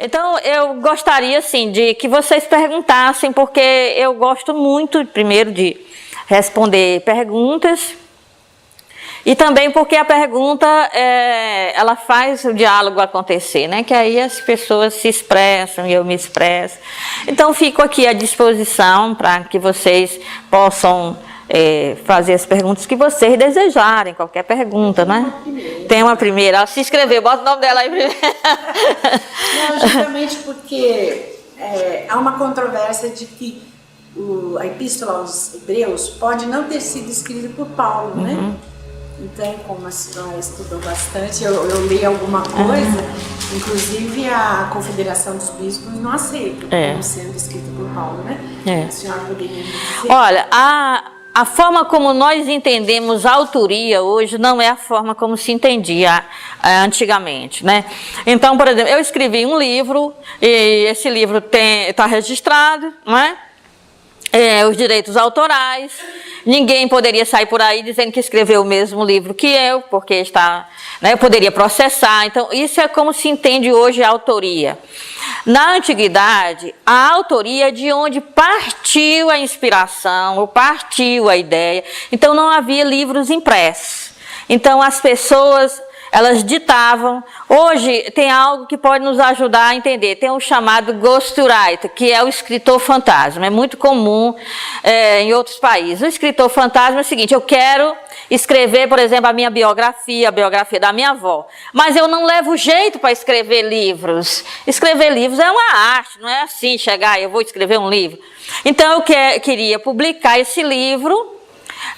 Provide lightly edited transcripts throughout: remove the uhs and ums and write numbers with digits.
Então, eu gostaria, assim, de que vocês perguntassem, porque eu gosto muito, primeiro, de responder perguntas, e também porque a pergunta, ela faz o diálogo acontecer, né? Que aí as pessoas se expressam e eu me expresso. Então, fico aqui à disposição para que vocês possam fazer as perguntas que vocês desejarem, qualquer pergunta, né? Tem uma primeira. Ela se inscreveu, bota o nome dela aí primeiro. Não, justamente porque há uma controvérsia de que a Epístola aos Hebreus pode não ter sido escrita por Paulo, né? Então, como a senhora estudou bastante, eu li alguma coisa, inclusive a Confederação dos Bispos não aceita como sendo escrita por Paulo, né? A senhora poderia dizer? Olha, a forma como nós entendemos a autoria hoje não é a forma como se entendia antigamente, né? Então, por exemplo, eu escrevi um livro e esse livro está registrado, não é? Os direitos autorais, ninguém poderia sair por aí dizendo que escreveu o mesmo livro que eu, porque está, né, eu poderia processar. Então, isso é como se entende hoje a autoria. Na antiguidade, a autoria é de onde partiu a inspiração, ou partiu a ideia. Então, não havia livros impressos. Então, as pessoas, elas ditavam. Hoje tem algo que pode nos ajudar a entender. Tem o chamado ghostwriter, que é o escritor fantasma. É muito comum em outros países. O escritor fantasma é o seguinte: eu quero escrever, por exemplo, a minha biografia, a biografia da minha avó, mas eu não levo jeito para escrever livros. Escrever livros é uma arte, não é assim, chegar e eu vou escrever um livro. Então eu queria publicar esse livro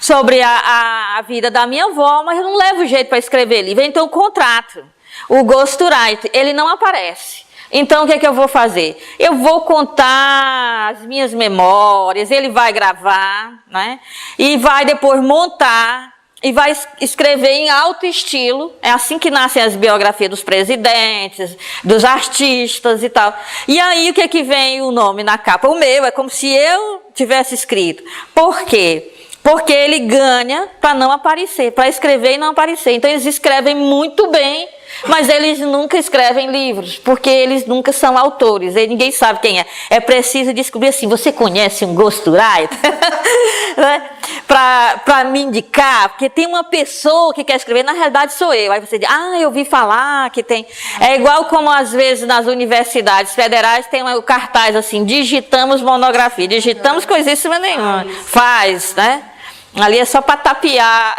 sobre a vida da minha avó, mas eu não levo jeito para escrever livro. Então, o contrato, o ghostwriter, ele não aparece. Então, o que é que eu vou fazer? Eu vou contar as minhas memórias, ele vai gravar, né? E vai depois montar e vai escrever em alto estilo. É assim que nascem as biografias dos presidentes, dos artistas e tal. E aí, o que é que vem o nome na capa? O meu, é como se eu tivesse escrito. Por quê? Porque ele ganha para não aparecer, para escrever e não aparecer. Então, eles escrevem muito bem, mas eles nunca escrevem livros, porque eles nunca são autores, e ninguém sabe quem é. É preciso descobrir assim: você conhece um ghostwriter? Né? Para me indicar, porque tem uma pessoa que quer escrever, na realidade sou eu. Aí você diz: eu ouvi falar que tem. É igual como às vezes nas universidades federais tem o cartaz assim: digitamos monografia, digitamos coisíssima nenhuma. Faz, né? Ali é só para tapear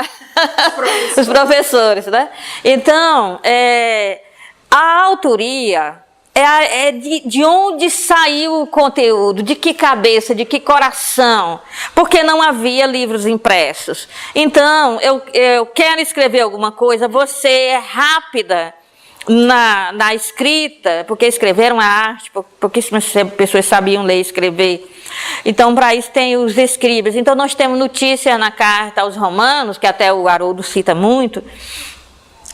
os professores, né? Então, a autoria é de onde saiu o conteúdo, de que cabeça, de que coração, porque não havia livros impressos. Então, eu quero escrever alguma coisa, você é rápida na escrita, porque escrever é uma arte, pouquíssimas pessoas sabiam ler e escrever. Então, para isso tem os escribas. Então, nós temos notícia na carta aos Romanos, que até o Haroldo cita muito.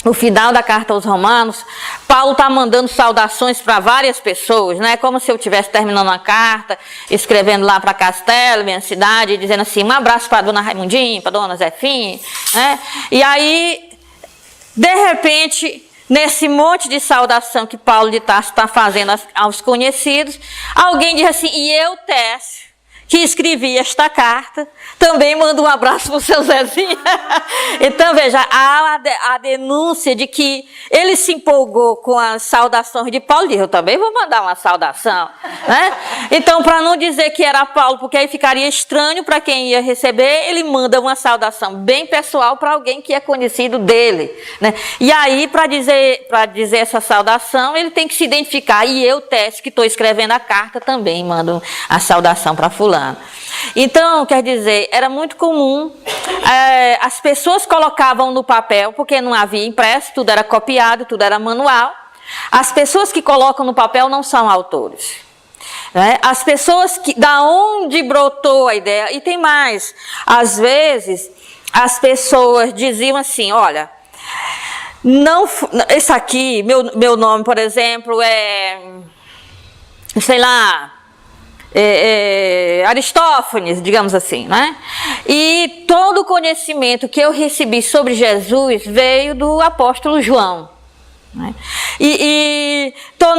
No final da carta aos Romanos, Paulo está mandando saudações para várias pessoas, né? Como se eu estivesse terminando uma carta, escrevendo lá para Castelo, minha cidade, dizendo assim: um abraço para a dona Raimundinha, para a dona Zefinha, né? E aí, de repente, nesse monte de saudação que Paulo de Tarso está fazendo aos conhecidos, alguém diz assim: e eu, Técio, que escrevi esta carta, também mando um abraço para o seu Zezinho. Então, veja, há a denúncia de que ele se empolgou com as saudações de Paulo, e diz: eu também vou mandar uma saudação. Né? Então, para não dizer que era Paulo, porque aí ficaria estranho para quem ia receber, ele manda uma saudação bem pessoal para alguém que é conhecido dele. Né? E aí, para dizer essa saudação, ele tem que se identificar. E eu, Técio, que estou escrevendo a carta, também mando a saudação para fulano. Então, quer dizer, era muito comum, as pessoas colocavam no papel, porque não havia impresso, tudo era copiado, tudo era manual. As pessoas que colocam no papel não são autores. Né? As pessoas da onde brotou a ideia, e tem mais, às vezes as pessoas diziam assim: olha, não, esse aqui, meu nome, por exemplo, sei lá, Aristófanes, digamos assim, né? E todo o conhecimento que eu recebi sobre Jesus veio do apóstolo João. Né? E estou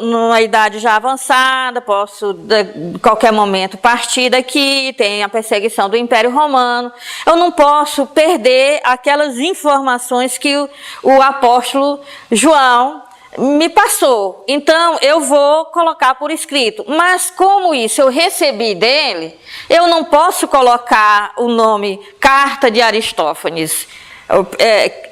numa idade já avançada, posso de qualquer momento partir daqui, tem a perseguição do Império Romano, eu não posso perder aquelas informações que o apóstolo João me passou, então eu vou colocar por escrito, mas como isso eu recebi dele, eu não posso colocar o nome Carta de Aristófanes.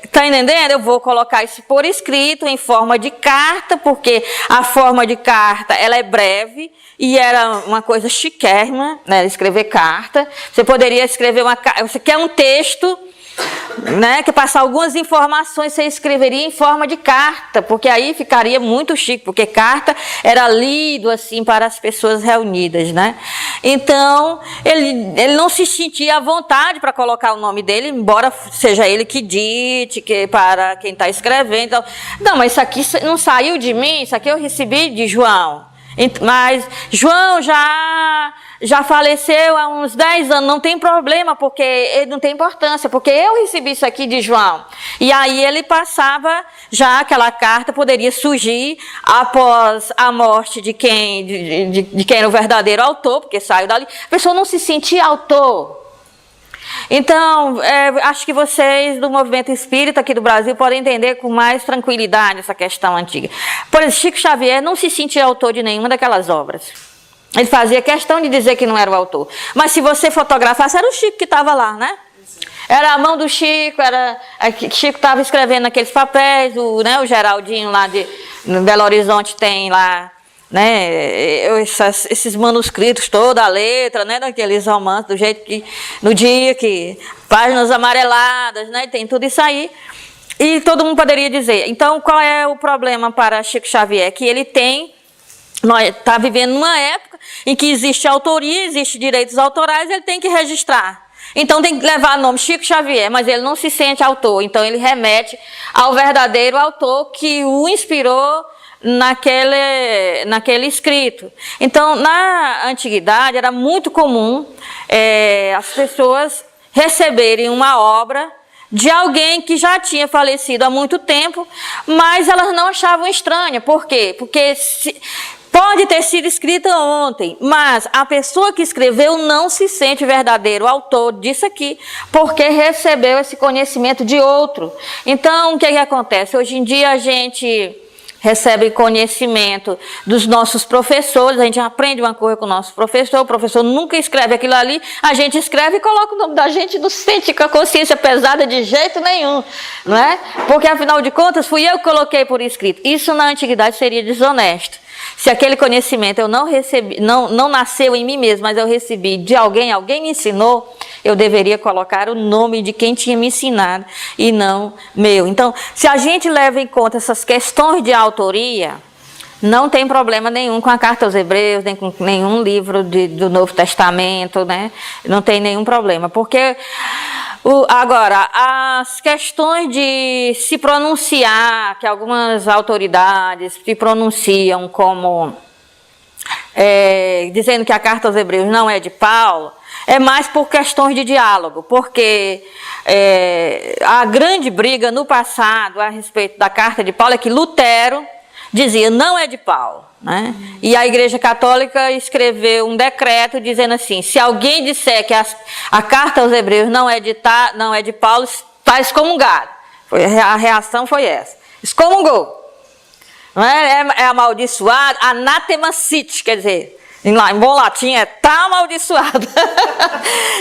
Está entendendo? Eu vou colocar isso por escrito em forma de carta, porque a forma de carta ela é breve e era uma coisa chiquérrima, né? Escrever carta. Você poderia escrever você quer um texto, né, que passar algumas informações, você escreveria em forma de carta, porque aí ficaria muito chique, porque carta era lido assim para as pessoas reunidas, né? Então ele não se sentia à vontade para colocar o nome dele, embora seja ele que dite, que para quem está escrevendo. Então, não, mas isso aqui não saiu de mim, isso aqui eu recebi de João. Mas João já faleceu há uns 10 anos, não tem problema, porque ele não tem importância, porque eu recebi isso aqui de João. E aí ele passava, já aquela carta poderia surgir após a morte de quem era o verdadeiro autor, porque saiu dali, a pessoa não se sentia autor. Então, acho que vocês do movimento espírita aqui do Brasil podem entender com mais tranquilidade essa questão antiga. Por exemplo, Chico Xavier não se sentia autor de nenhuma daquelas obras. Ele fazia questão de dizer que não era o autor. Mas se você fotografasse, era o Chico que estava lá, né? Era a mão do Chico, Chico estava escrevendo naqueles papéis, o Geraldinho lá de Belo Horizonte tem lá, né, esses manuscritos, toda a letra, né, daqueles romances, do jeito que, no dia que, páginas amareladas, né, tem tudo isso aí. E todo mundo poderia dizer, então qual é o problema para Chico Xavier? Que ele está vivendo numa época em que existe autoria, existe direitos autorais, ele tem que registrar. Então tem que levar o nome Chico Xavier, mas ele não se sente autor, então ele remete ao verdadeiro autor que o inspirou naquele escrito. Então, na antiguidade, era muito comum as pessoas receberem uma obra de alguém que já tinha falecido há muito tempo, mas elas não achavam estranha. Por quê? Porque pode ter sido escrita ontem, mas a pessoa que escreveu não se sente verdadeiro autor disso aqui, porque recebeu esse conhecimento de outro. Então, o que acontece? Hoje em dia a gente recebe conhecimento dos nossos professores, a gente aprende uma coisa com o nosso professor, o professor nunca escreve aquilo ali, a gente escreve e coloca o nome da gente, não sente com a consciência pesada de jeito nenhum, não é? Porque afinal de contas fui eu que coloquei por escrito. Isso na antiguidade seria desonesto. Se aquele conhecimento eu não recebi, não nasceu em mim mesmo, mas eu recebi de alguém me ensinou, eu deveria colocar o nome de quem tinha me ensinado e não meu. Então, se a gente leva em conta essas questões de autoria, não tem problema nenhum com a Carta aos Hebreus, nem com nenhum livro do Novo Testamento, né? Não tem nenhum problema, porque agora, as questões de se pronunciar, que algumas autoridades se pronunciam como dizendo que a Carta aos Hebreus não é de Paulo, é mais por questões de diálogo, porque a grande briga no passado a respeito da Carta de Paulo é que Lutero dizia não é de Paulo, né? E a Igreja Católica escreveu um decreto dizendo assim, se alguém disser que a Carta aos Hebreus não é de Paulo, está excomungado. A reação foi essa, excomungou. Não é amaldiçoado, anatema sit, quer dizer, em bom latim tá amaldiçoado.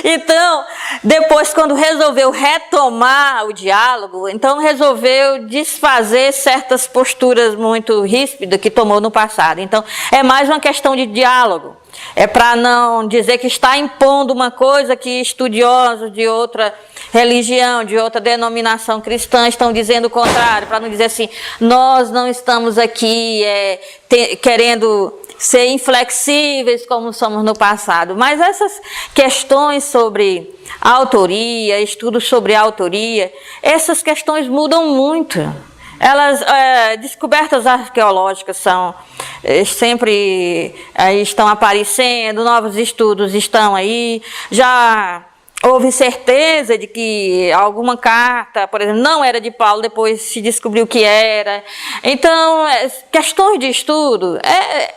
Então, depois quando resolveu retomar o diálogo, então resolveu desfazer certas posturas muito ríspidas que tomou no passado. Então, é mais uma questão de diálogo. É para não dizer que está impondo uma coisa que estudiosos de outra religião, de outra denominação cristã estão dizendo o contrário, para não dizer assim, nós não estamos aqui querendo ser inflexíveis como somos no passado. Mas essas questões sobre autoria, estudos sobre autoria, essas questões mudam muito. Elas, descobertas arqueológicas sempre estão aparecendo, novos estudos estão aí, já houve certeza de que alguma carta, por exemplo, não era de Paulo, depois se descobriu que era. Então, questões de estudo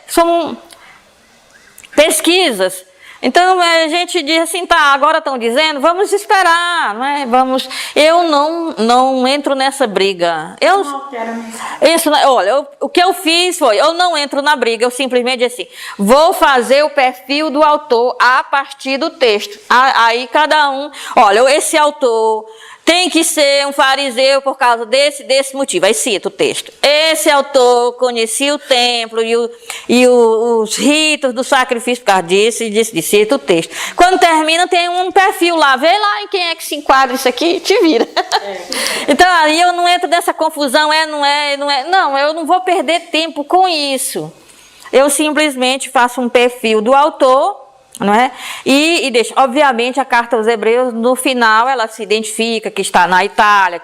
são pesquisas. Então a gente diz assim, tá, agora estão dizendo, vamos esperar, não é? Eu não entro nessa briga. Olha, o que eu fiz foi, eu não entro na briga, eu simplesmente assim, vou fazer o perfil do autor a partir do texto. Aí cada um, olha, esse autor tem que ser um fariseu por causa desse motivo. Aí cita o texto. Esse autor conhecia o templo e os ritos do sacrifício por causa disso. Cita o texto. Quando termina, tem um perfil lá. Vê lá em quem é que se enquadra isso aqui e te vira. Então, aí eu não entro nessa confusão, não é. Não, eu não vou perder tempo com isso. Eu simplesmente faço um perfil do autor, não é? E deixa, obviamente, a carta aos Hebreus, no final, ela se identifica que está na Itália,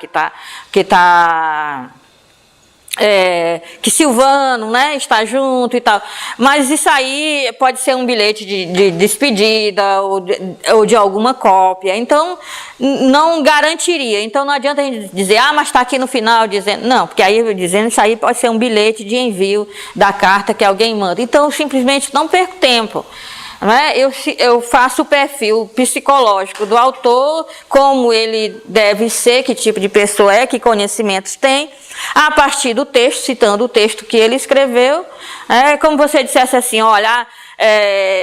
que Silvano, né, está junto e tal. Mas isso aí pode ser um bilhete de despedida ou de alguma cópia. Então, não garantiria. Então, não adianta a gente dizer, mas está aqui no final dizendo. Não, porque aí dizendo isso aí pode ser um bilhete de envio da carta que alguém manda. Então, simplesmente não perco tempo. Eu faço o perfil psicológico do autor, como ele deve ser, que tipo de pessoa é, que conhecimentos tem, a partir do texto, citando o texto que ele escreveu. Como você dissesse assim, olha,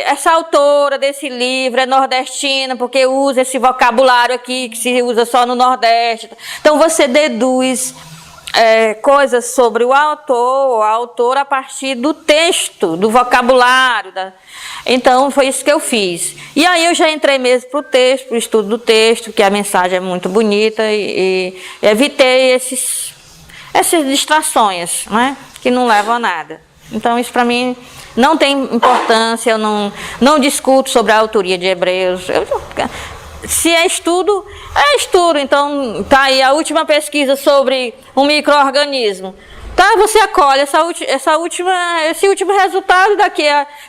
essa autora desse livro é nordestina, porque usa esse vocabulário aqui, que se usa só no Nordeste. Então você deduz coisas sobre o autor ou a autora a partir do texto, do vocabulário. Então, foi isso que eu fiz. E aí eu já entrei mesmo para o texto, para o estudo do texto, que a mensagem é muito bonita, e evitei essas distrações, né, que não levam a nada. Então, isso para mim não tem importância, eu não discuto sobre a autoria de Hebreus. Se é estudo, é estudo. Então, tá aí a última pesquisa sobre um micro-organismo. Tá, você acolhe esse último resultado,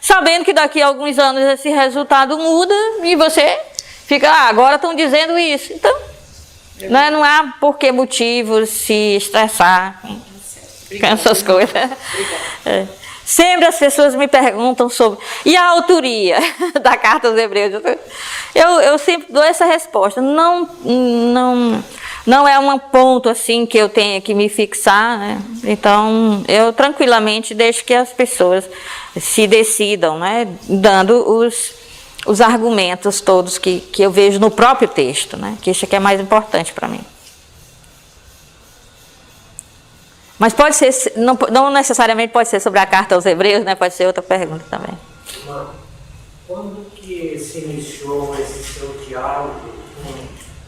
sabendo que daqui a alguns anos esse resultado muda e você fica, agora estão dizendo isso. Então, não há por que motivo se estressar com essas coisas. Sempre as pessoas me perguntam sobre... E a autoria da Carta aos Hebreus? Eu sempre dou essa resposta. Não é um ponto assim que eu tenha que me fixar, né? Então, eu tranquilamente deixo que as pessoas se decidam, né? Dando os argumentos todos que eu vejo no próprio texto, né? Que isso aqui é mais importante para mim. Mas pode ser, não necessariamente pode ser sobre a carta aos Hebreus, né? Pode ser outra pergunta também. Quando que se iniciou esse seu diálogo com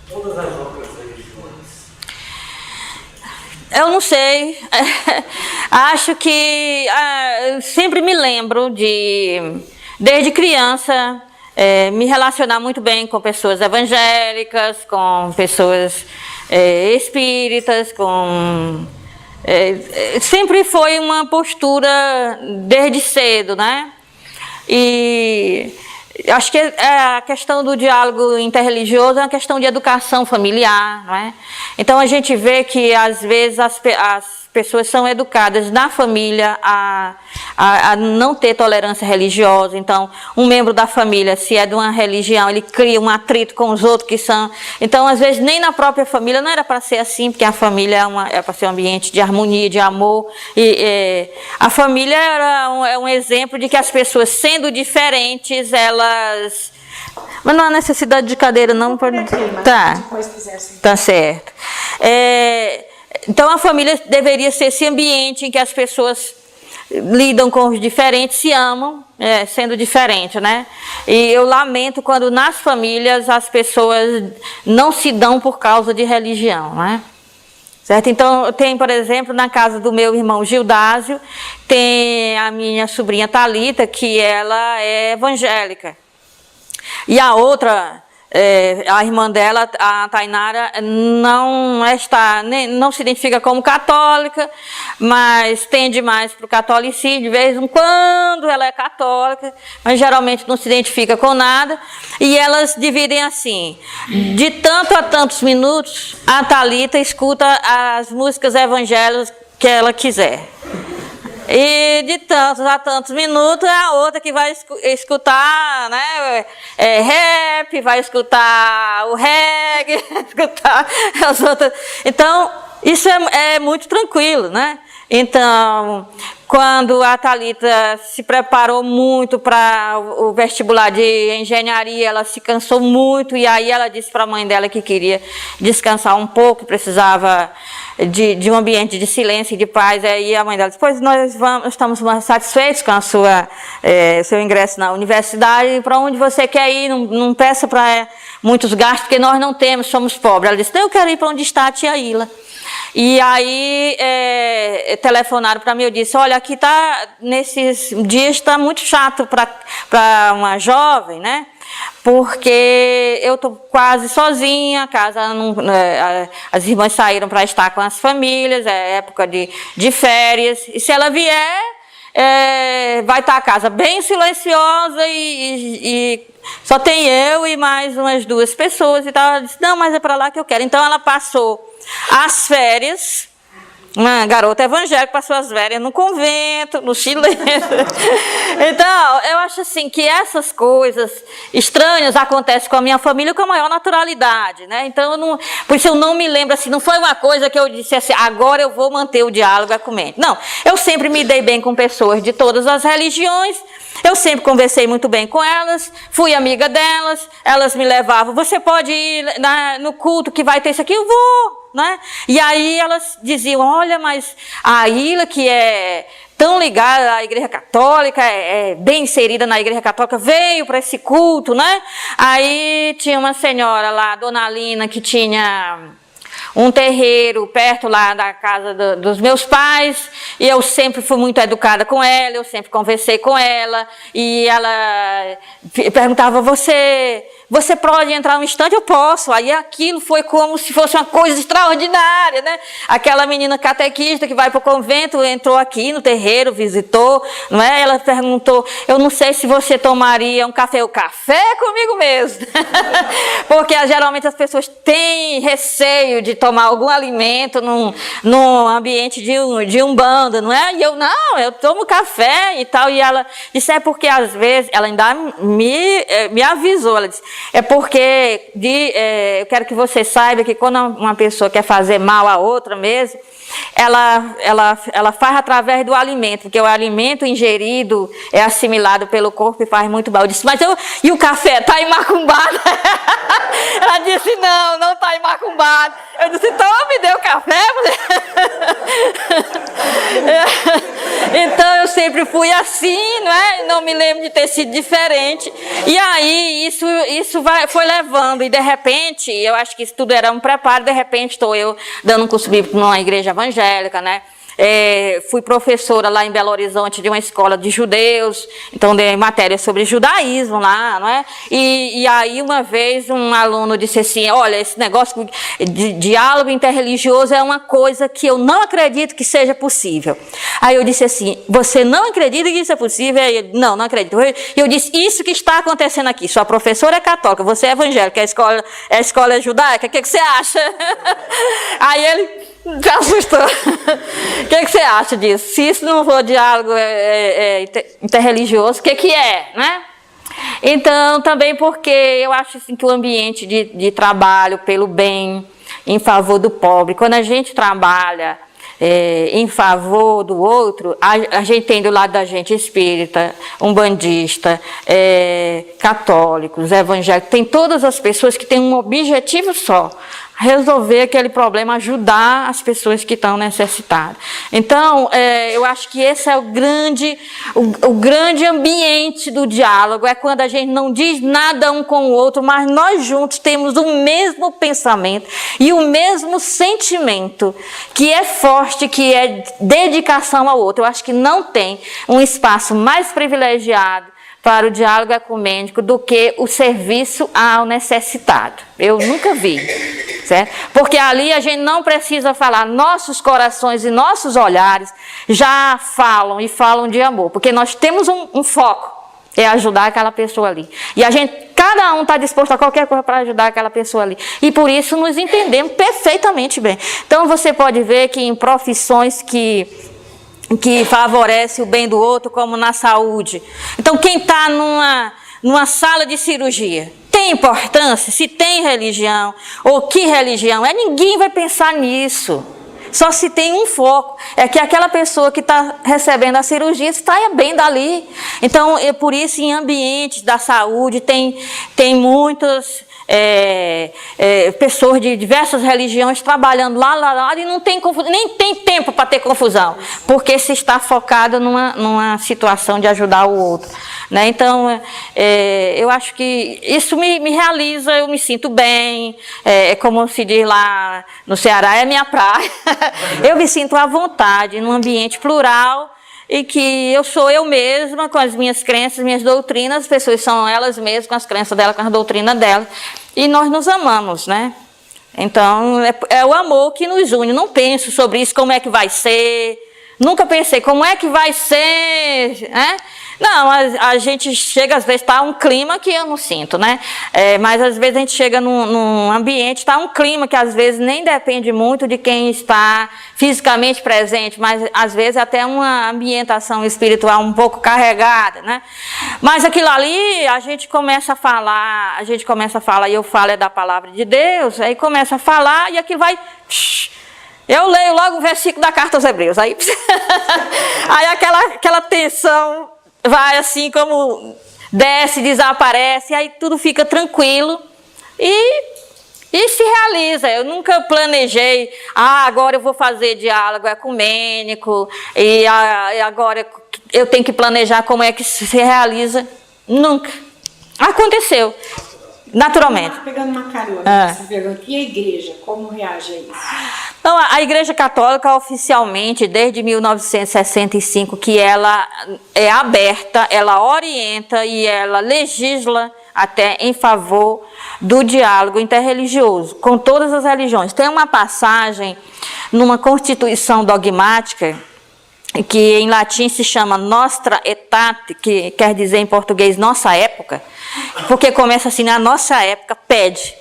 todas as outras religiões? Eu não sei. Acho que eu sempre me lembro desde criança, me relacionar muito bem com pessoas evangélicas, com pessoas espíritas, sempre foi uma postura desde cedo, né? E acho que a questão do diálogo interreligioso é uma questão de educação familiar, não é? Então a gente vê que às vezes as pessoas são educadas na família a não ter tolerância religiosa. Então, um membro da família, se é de uma religião, ele cria um atrito com os outros que são... Então, às vezes, nem na própria família não era para ser assim, porque a família é para ser um ambiente de harmonia, de amor. E a família é um exemplo de que as pessoas, sendo diferentes, elas... Mas não há necessidade de cadeira, não. Tá certo. Então, a família deveria ser esse ambiente em que as pessoas lidam com os diferentes, se amam, sendo diferentes, né? E eu lamento quando nas famílias as pessoas não se dão por causa de religião, né? Certo? Então, tem, por exemplo, na casa do meu irmão Gildásio, tem a minha sobrinha Thalita, que ela é evangélica. E a outra... a irmã dela, a Tainara, não se identifica como católica, mas tende mais para o catolicismo. De vez em quando ela é católica, mas geralmente não se identifica com nada. E elas dividem assim: de tanto a tantos minutos, a Thalita escuta as músicas evangélicas que ela quiser. E de tantos a tantos minutos, a outra que vai escutar, né, rap, vai escutar o reggae, escutar as outras. Então, isso é muito tranquilo, né? Então, quando a Thalita se preparou muito para o vestibular de engenharia, ela se cansou muito, e aí ela disse para a mãe dela que queria descansar um pouco, precisava de um ambiente de silêncio e de paz. Aí a mãe dela disse: pois nós estamos satisfeitos com seu ingresso na universidade, para onde você quer ir, não peça para muitos gastos, porque nós não temos, somos pobres. Ela disse: não, eu quero ir para onde está a tia Ila. E aí telefonaram para mim, eu disse: olha, aqui nesses dias está muito chato para uma jovem, né? Porque eu estou quase sozinha, a casa não, as irmãs saíram para estar com as famílias, é época de férias, e se ela vier, vai estar a casa bem silenciosa e só tem eu e mais umas 2 pessoas e tal. Ela disse: não, mas é para lá que eu quero. Então ela passou as férias, uma garota evangélica passou as férias no convento, no silêncio. Então, eu acho assim que essas coisas estranhas acontecem com a minha família com a maior naturalidade, né? Então, por isso eu não me lembro assim, não foi uma coisa que eu disse assim: agora eu vou manter o diálogo com mente. Não, eu sempre me dei bem com pessoas de todas as religiões. Eu sempre conversei muito bem com elas, fui amiga delas, elas me levavam: você pode ir no culto que vai ter isso aqui? Eu vou, né? E aí elas diziam: olha, mas a Ila, que é tão ligada à Igreja Católica, é bem inserida na Igreja Católica, veio para esse culto, né? Aí tinha uma senhora lá, Dona Lina, que tinha um terreiro perto lá da casa dos meus pais, e eu sempre fui muito educada com ela, eu sempre conversei com ela, e ela perguntava: você pode entrar um instante? Eu posso. Aí aquilo foi como se fosse uma coisa extraordinária, né? Aquela menina catequista que vai para o convento entrou aqui no terreiro, visitou, não é? Ela perguntou: eu não sei se você tomaria um café. O café é comigo mesmo. Porque geralmente as pessoas têm receio de tomar algum alimento num ambiente de umbanda, não é? E eu: não, eu tomo café e tal. E ela disse: é porque às vezes, ela ainda me avisou, ela disse: é porque eu quero que você saiba que quando uma pessoa quer fazer mal a outra mesmo, ela faz através do alimento, porque o alimento ingerido é assimilado pelo corpo e faz muito mal. Eu disse: mas e o café está imacumbado? Ela disse: não está imacumbado. Eu disse: então me dê o café. Então eu sempre fui assim, não é? Não me lembro de ter sido diferente. E aí isso foi levando, e de repente, eu acho que isso tudo era um preparo. De repente estou eu dando um curso bíblico numa igreja evangélica, né? Fui professora lá em Belo Horizonte de uma escola de judeus, então dei matéria sobre judaísmo lá, não é? E aí uma vez um aluno disse assim: olha, esse negócio de diálogo interreligioso é uma coisa que eu não acredito que seja possível. Aí eu disse assim: você não acredita que isso é possível? Aí ele: não acredito. E eu disse: isso que está acontecendo aqui, sua professora é católica, você é evangélica, a escola é judaica, o que você acha? Aí ele se assustou. O que você acha disso? Se isso não for diálogo interreligioso, o que é, né? Então, também porque eu acho assim, que o ambiente de trabalho pelo bem, em favor do pobre, quando a gente trabalha em favor do outro, a gente tem do lado da gente espírita, umbandista, católicos, evangélicos, tem todas as pessoas que têm um objetivo só: resolver aquele problema, ajudar as pessoas que estão necessitadas. Então, eu acho que esse é o grande ambiente do diálogo, é quando a gente não diz nada um com o outro, mas nós juntos temos o mesmo pensamento e o mesmo sentimento, que é forte, que é dedicação ao outro. Eu acho que não tem um espaço mais privilegiado para o diálogo ecumênico do que o serviço ao necessitado. Eu nunca vi, certo? Porque ali a gente não precisa falar, nossos corações e nossos olhares já falam e falam de amor, porque nós temos um foco, é ajudar aquela pessoa ali. E a gente, cada um está disposto a qualquer coisa para ajudar aquela pessoa ali. E por isso nos entendemos perfeitamente bem. Então você pode ver que em profissões que favorecem o bem do outro, como na saúde. Então quem está numa sala de cirurgia, tem importância se tem religião ou que religião é? Ninguém vai pensar nisso. Só se tem um foco, é que aquela pessoa que está recebendo a cirurgia saia bem dali. Então, por isso, em ambientes da saúde, tem muitas pessoas de diversas religiões trabalhando lá, e não tem nem tem tempo para ter confusão, porque se está focado numa situação de ajudar o outro. Né? Então, eu acho que isso me realiza, eu me sinto bem, como se diz lá no Ceará, é minha praia. Eu me sinto à vontade num ambiente plural e que eu sou eu mesma com as minhas crenças, minhas doutrinas, as pessoas são elas mesmas com as crenças delas, com as doutrinas delas, e nós nos amamos, né? Então, é o amor que nos une. Não penso sobre isso, como é que vai ser, nunca pensei como é que vai ser, né? Não, a gente chega, às vezes está um clima que eu não sinto, né? Mas às vezes a gente chega num ambiente, está um clima que às vezes nem depende muito de quem está fisicamente presente, mas às vezes até uma ambientação espiritual um pouco carregada, né? Mas aquilo ali a gente começa a falar, e eu falo da palavra de Deus, aí começa a falar e aquilo vai... Eu leio logo o versículo da carta aos Hebreus, aí aquela tensão vai assim como desce, desaparece, aí tudo fica tranquilo e se realiza. Eu nunca planejei, agora eu vou fazer diálogo ecumênico, e agora eu tenho que planejar como é que se realiza. Nunca. Aconteceu. Naturalmente. Pegando uma carona, você pergunta, e a igreja, como reage a isso? Então, a Igreja Católica, oficialmente, desde 1965, que ela é aberta, ela orienta e ela legisla até em favor do diálogo interreligioso, com todas as religiões. Tem uma passagem numa Constituição dogmática, que em latim se chama Nostra Aetate, que quer dizer em português nossa época, porque começa assim, a nossa época pede,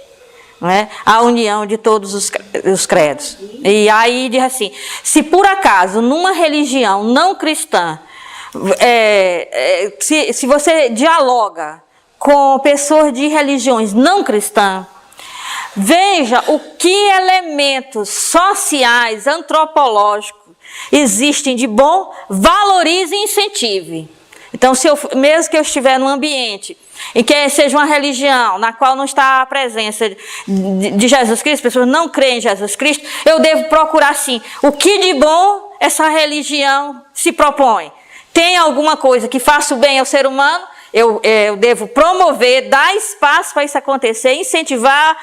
né, a união de todos os credos. E aí diz assim, se por acaso numa religião não cristã, se você dialoga com pessoas de religiões não cristãs, veja o que elementos sociais, antropológicos existem de bom, valorize e incentive. Então, mesmo que eu estiver num ambiente em que seja uma religião na qual não está a presença de Jesus Cristo, pessoas não creem em Jesus Cristo, eu devo procurar, sim, o que de bom essa religião se propõe. Tem alguma coisa que faça o bem ao ser humano, eu devo promover, dar espaço para isso acontecer, incentivar,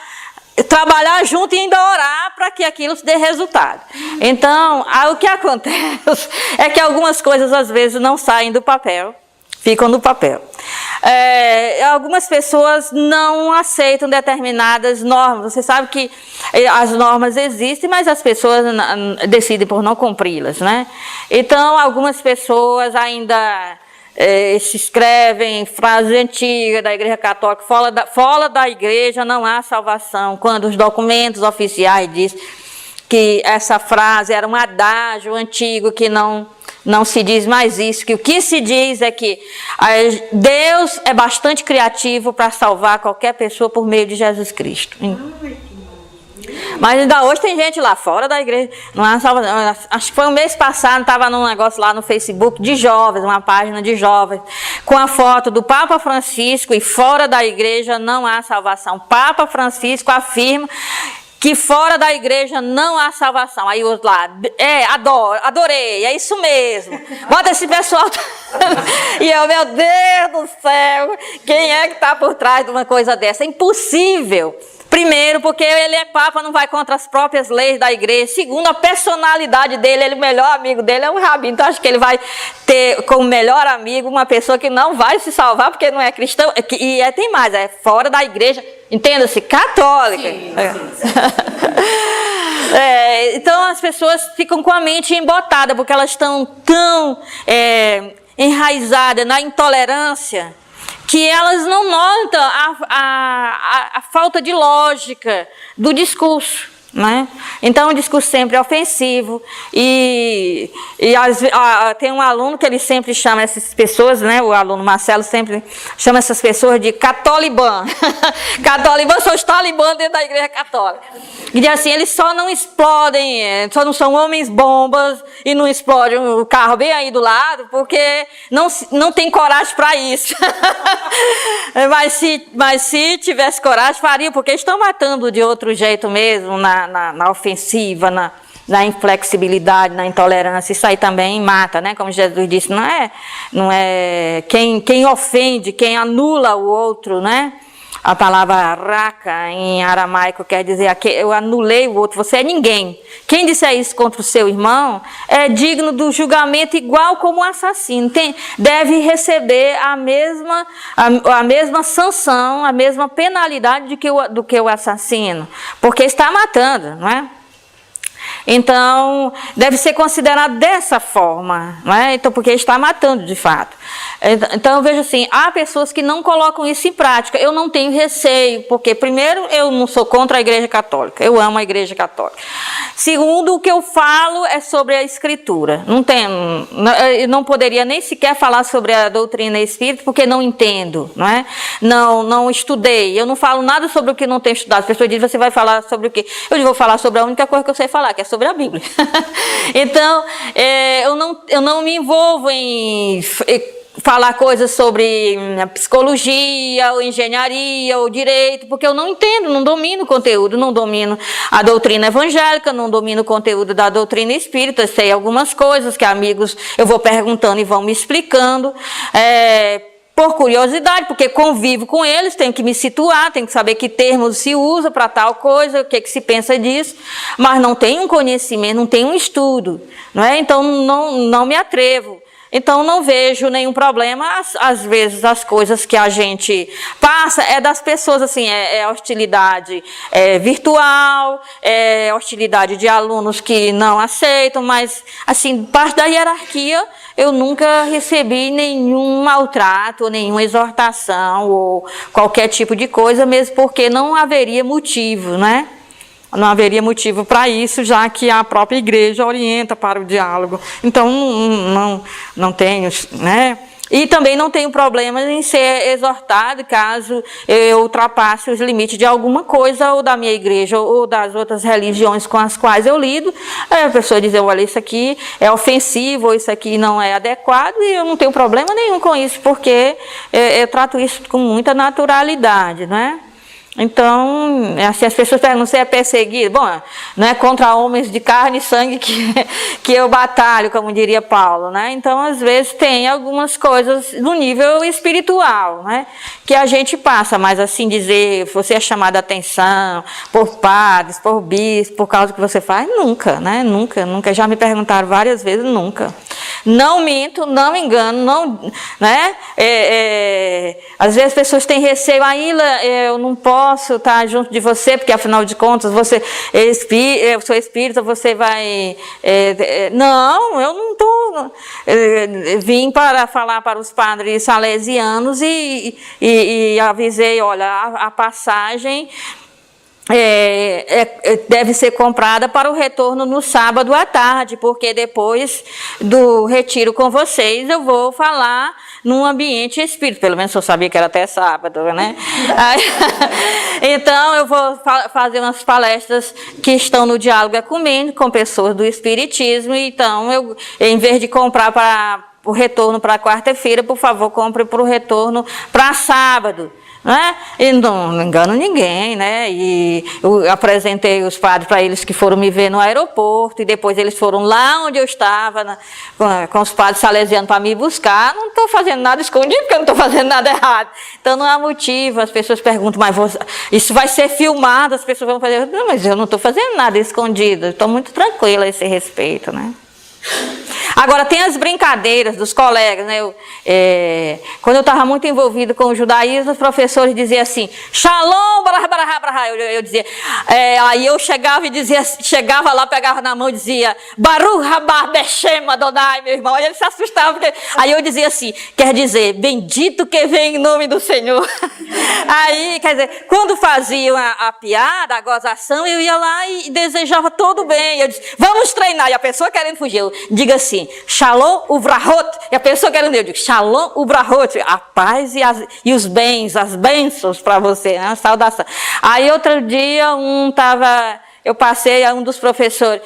trabalhar junto e ainda orar para que aquilo dê resultado. Então, o que acontece é que algumas coisas às vezes não saem do papel, ficam no papel. Algumas pessoas não aceitam determinadas normas. Você sabe que as normas existem, mas as pessoas decidem por não cumpri-las, né? Então, algumas pessoas ainda se escrevem frases antigas da Igreja Católica, fora da igreja não há salvação, quando os documentos oficiais dizem que essa frase era um adágio antigo, que não se diz mais isso, que o que se diz é que Deus é bastante criativo para salvar qualquer pessoa por meio de Jesus Cristo. Mas ainda hoje tem gente lá fora da igreja, não há salvação. Acho que foi um mês passado, estava num negócio lá no Facebook de jovens, uma página de jovens, com a foto do Papa Francisco, e fora da igreja não há salvação. Papa Francisco afirma que fora da igreja não há salvação. Aí os lá, adorei, é isso mesmo. Bota esse pessoal. E eu, meu Deus do céu, quem é que está por trás de uma coisa dessa? É impossível. Primeiro, porque ele é papa, não vai contra as próprias leis da igreja. Segundo, a personalidade dele, ele, o melhor amigo dele é um rabino. Então, acho que ele vai ter como melhor amigo uma pessoa que não vai se salvar porque não é cristão. E tem mais, é fora da igreja, entenda-se, católica. Sim. Então, as pessoas ficam com a mente embotada, porque elas estão tão enraizadas na intolerância, que elas não notam a falta de lógica do discurso, né? Então o discurso sempre é ofensivo tem um aluno que ele sempre chama essas pessoas, né? O aluno Marcelo sempre chama essas pessoas de catolibã. Catolibã são os talibãs dentro da igreja católica. E assim, eles só não explodem, só não são homens bombas e não explodem o carro bem aí do lado, porque não tem coragem para isso. mas se tivesse coragem, faria, porque estão matando de outro jeito mesmo, na ofensiva, na inflexibilidade, na intolerância. Isso aí também mata, né? Como Jesus disse, não é quem ofende, quem anula o outro, né? A palavra raca em aramaico quer dizer eu anulei o outro, você é ninguém. Quem disser isso contra o seu irmão é digno do julgamento igual como um assassino. Deve receber a mesma sanção, a mesma penalidade do que o assassino, porque está matando, não é? Então, deve ser considerado dessa forma, não é? Então, porque está matando de fato. Então, eu vejo assim, há pessoas que não colocam isso em prática. Eu não tenho receio, porque primeiro, eu não sou contra a Igreja Católica, eu amo a Igreja Católica. Segundo, o que eu falo é sobre a Escritura. Eu não poderia nem sequer falar sobre a doutrina espírita, porque não entendo, não é? Não estudei, eu não falo nada sobre o que não tenho estudado. As pessoas dizem, você vai falar sobre o quê? Eu vou falar sobre a única coisa que eu sei falar, que é sobre a Bíblia. Então, eu não me envolvo em falar coisas sobre psicologia, ou engenharia, ou direito, porque eu não entendo, não domino o conteúdo, não domino a doutrina evangélica, não domino o conteúdo da doutrina espírita, sei algumas coisas que amigos eu vou perguntando e vão me explicando, por curiosidade, porque convivo com eles, tenho que me situar, tenho que saber que termos se usa para tal coisa, o que se pensa disso, mas não tenho um conhecimento, não tenho um estudo, não é? Então não me atrevo. Então, não vejo nenhum problema. Às vezes, as coisas que a gente passa é das pessoas, assim, hostilidade virtual, hostilidade de alunos que não aceitam, mas, assim, parte da hierarquia, eu nunca recebi nenhum maltrato, nenhuma exortação, ou qualquer tipo de coisa, mesmo porque não haveria motivo, né? Não haveria motivo para isso, já que a própria igreja orienta para o diálogo. Então, não tenho, né? E também não tenho problema em ser exortado caso eu ultrapasse os limites de alguma coisa, ou da minha igreja, ou das outras religiões com as quais eu lido. Aí a pessoa diz, olha, isso aqui é ofensivo, ou isso aqui não é adequado, e eu não tenho problema nenhum com isso, porque eu trato isso com muita naturalidade, né? Então, assim, as pessoas perguntam, você é perseguido? Bom, não é contra homens de carne e sangue que eu batalho, como diria Paulo, né? Então, às vezes, tem algumas coisas no nível espiritual, né? Que a gente passa, mas assim dizer, você é chamado a atenção por padres, por bispos, por causa do que você faz, nunca, né? Nunca. Já me perguntaram várias vezes, nunca. Não minto, não engano, não, né? Às vezes as pessoas têm receio, eu não posso estar junto de você, porque afinal de contas eu sou espírita, você vai... Não, eu não estou... Vim para falar para os padres salesianos e avisei, olha, a passagem... deve ser comprada para o retorno no sábado à tarde, porque depois do retiro com vocês eu vou falar num ambiente espírita, pelo menos eu sabia que era até sábado, né? Então eu vou fazer umas palestras que estão no diálogo ecumênico com pessoas do espiritismo, então eu, em vez de comprar para para o retorno para quarta-feira, por favor, compre para o retorno para sábado. Né? E não engano ninguém, né? E eu apresentei os padres para eles que foram me ver no aeroporto, e depois eles foram lá onde eu estava, com os padres salesianos para me buscar. Não estou fazendo nada escondido, porque eu não estou fazendo nada errado. Então não há motivo. As pessoas perguntam, mas isso vai ser filmado, as pessoas vão fazer. Não, mas eu não estou fazendo nada escondido, estou muito tranquila a esse respeito, né? Agora, tem as brincadeiras dos colegas, né? Quando eu estava muito envolvido com o judaísmo, os professores diziam assim, Shalom, bará, bará, bará. Eu dizia, aí eu chegava e dizia, chegava lá, pegava na mão e dizia, Baruch haba Beshem Adonai, meu irmão. Aí ele se assustava, aí eu dizia assim, quer dizer, bendito que vem em nome do Senhor. Aí, quer dizer, quando faziam a piada, a gozação, eu ia lá e desejava todo bem. Eu disse, vamos treinar. E a pessoa querendo fugir, eu digo assim, Shalom uvrahot, e a pessoa querendo, eu digo, Shalom uvrahot, a paz e os bens, as bênçãos para você, né? A saudação. Aí outro dia eu passei a um dos professores,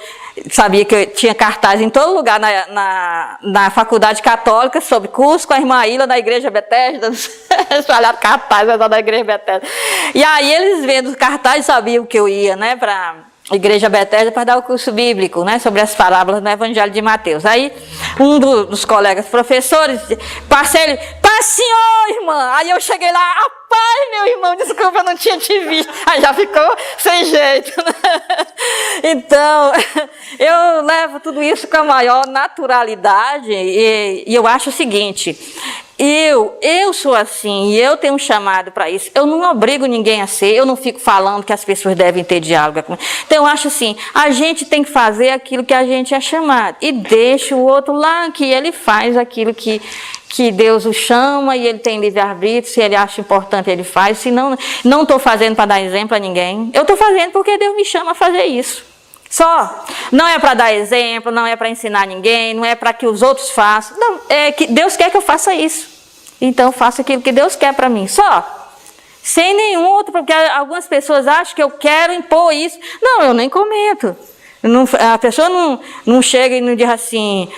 sabia que eu tinha cartaz em todo lugar na faculdade católica sobre curso com a irmã Ilha da igreja Betesda, espalhado cartaz da igreja Betesda. E aí eles vendo o cartaz sabiam que eu ia, né, para Igreja Betesda para dar o curso bíblico, né, sobre as parábolas do Evangelho de Mateus. Aí um dos colegas professores, passei, paz, senhor, irmã. Aí eu cheguei lá, a paz, meu irmão, desculpa, eu não tinha te visto. Aí já ficou sem jeito, né? Então, eu levo tudo isso com a maior naturalidade e eu acho o seguinte, eu sou assim, e eu tenho um chamado para isso. Eu não obrigo ninguém a ser, eu não fico falando que as pessoas devem ter diálogo. Então eu acho assim, a gente tem que fazer aquilo que a gente é chamado, e deixa o outro lá, que ele faz aquilo que Deus o chama, e ele tem livre-arbítrio, se ele acha importante ele faz, se não estou fazendo para dar exemplo a ninguém, eu estou fazendo porque Deus me chama a fazer isso. Só, não é para dar exemplo, não é para ensinar ninguém, não é para que os outros façam, não, é que Deus quer que eu faça isso, então eu faço aquilo que Deus quer para mim, só, sem nenhum outro, porque algumas pessoas acham que eu quero impor isso, não, eu nem comento, a pessoa não chega e não diz assim,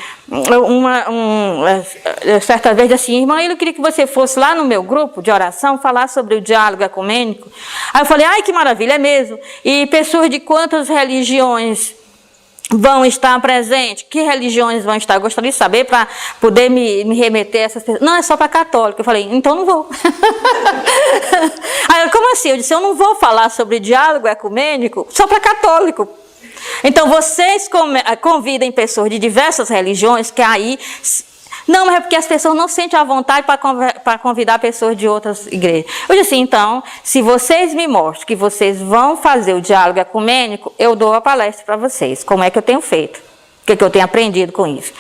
certa vez assim, irmã, eu queria que você fosse lá no meu grupo de oração falar sobre o diálogo ecumênico. Aí eu falei, ai que maravilha, é mesmo. E pessoas de quantas religiões vão estar presentes? Que religiões vão estar? Eu gostaria de saber para poder me remeter a essas pessoas. Não, é só para católico. Eu falei, então não vou. Aí, como assim? Eu disse, eu não vou falar sobre diálogo ecumênico só para católico. Então, vocês convidem pessoas de diversas religiões, que aí... Não, mas é porque as pessoas não sentem a vontade para convidar pessoas de outras igrejas. Eu disse assim, então, se vocês me mostram que vocês vão fazer o diálogo ecumênico, eu dou a palestra para vocês. Como é que eu tenho feito? O que eu tenho aprendido com isso?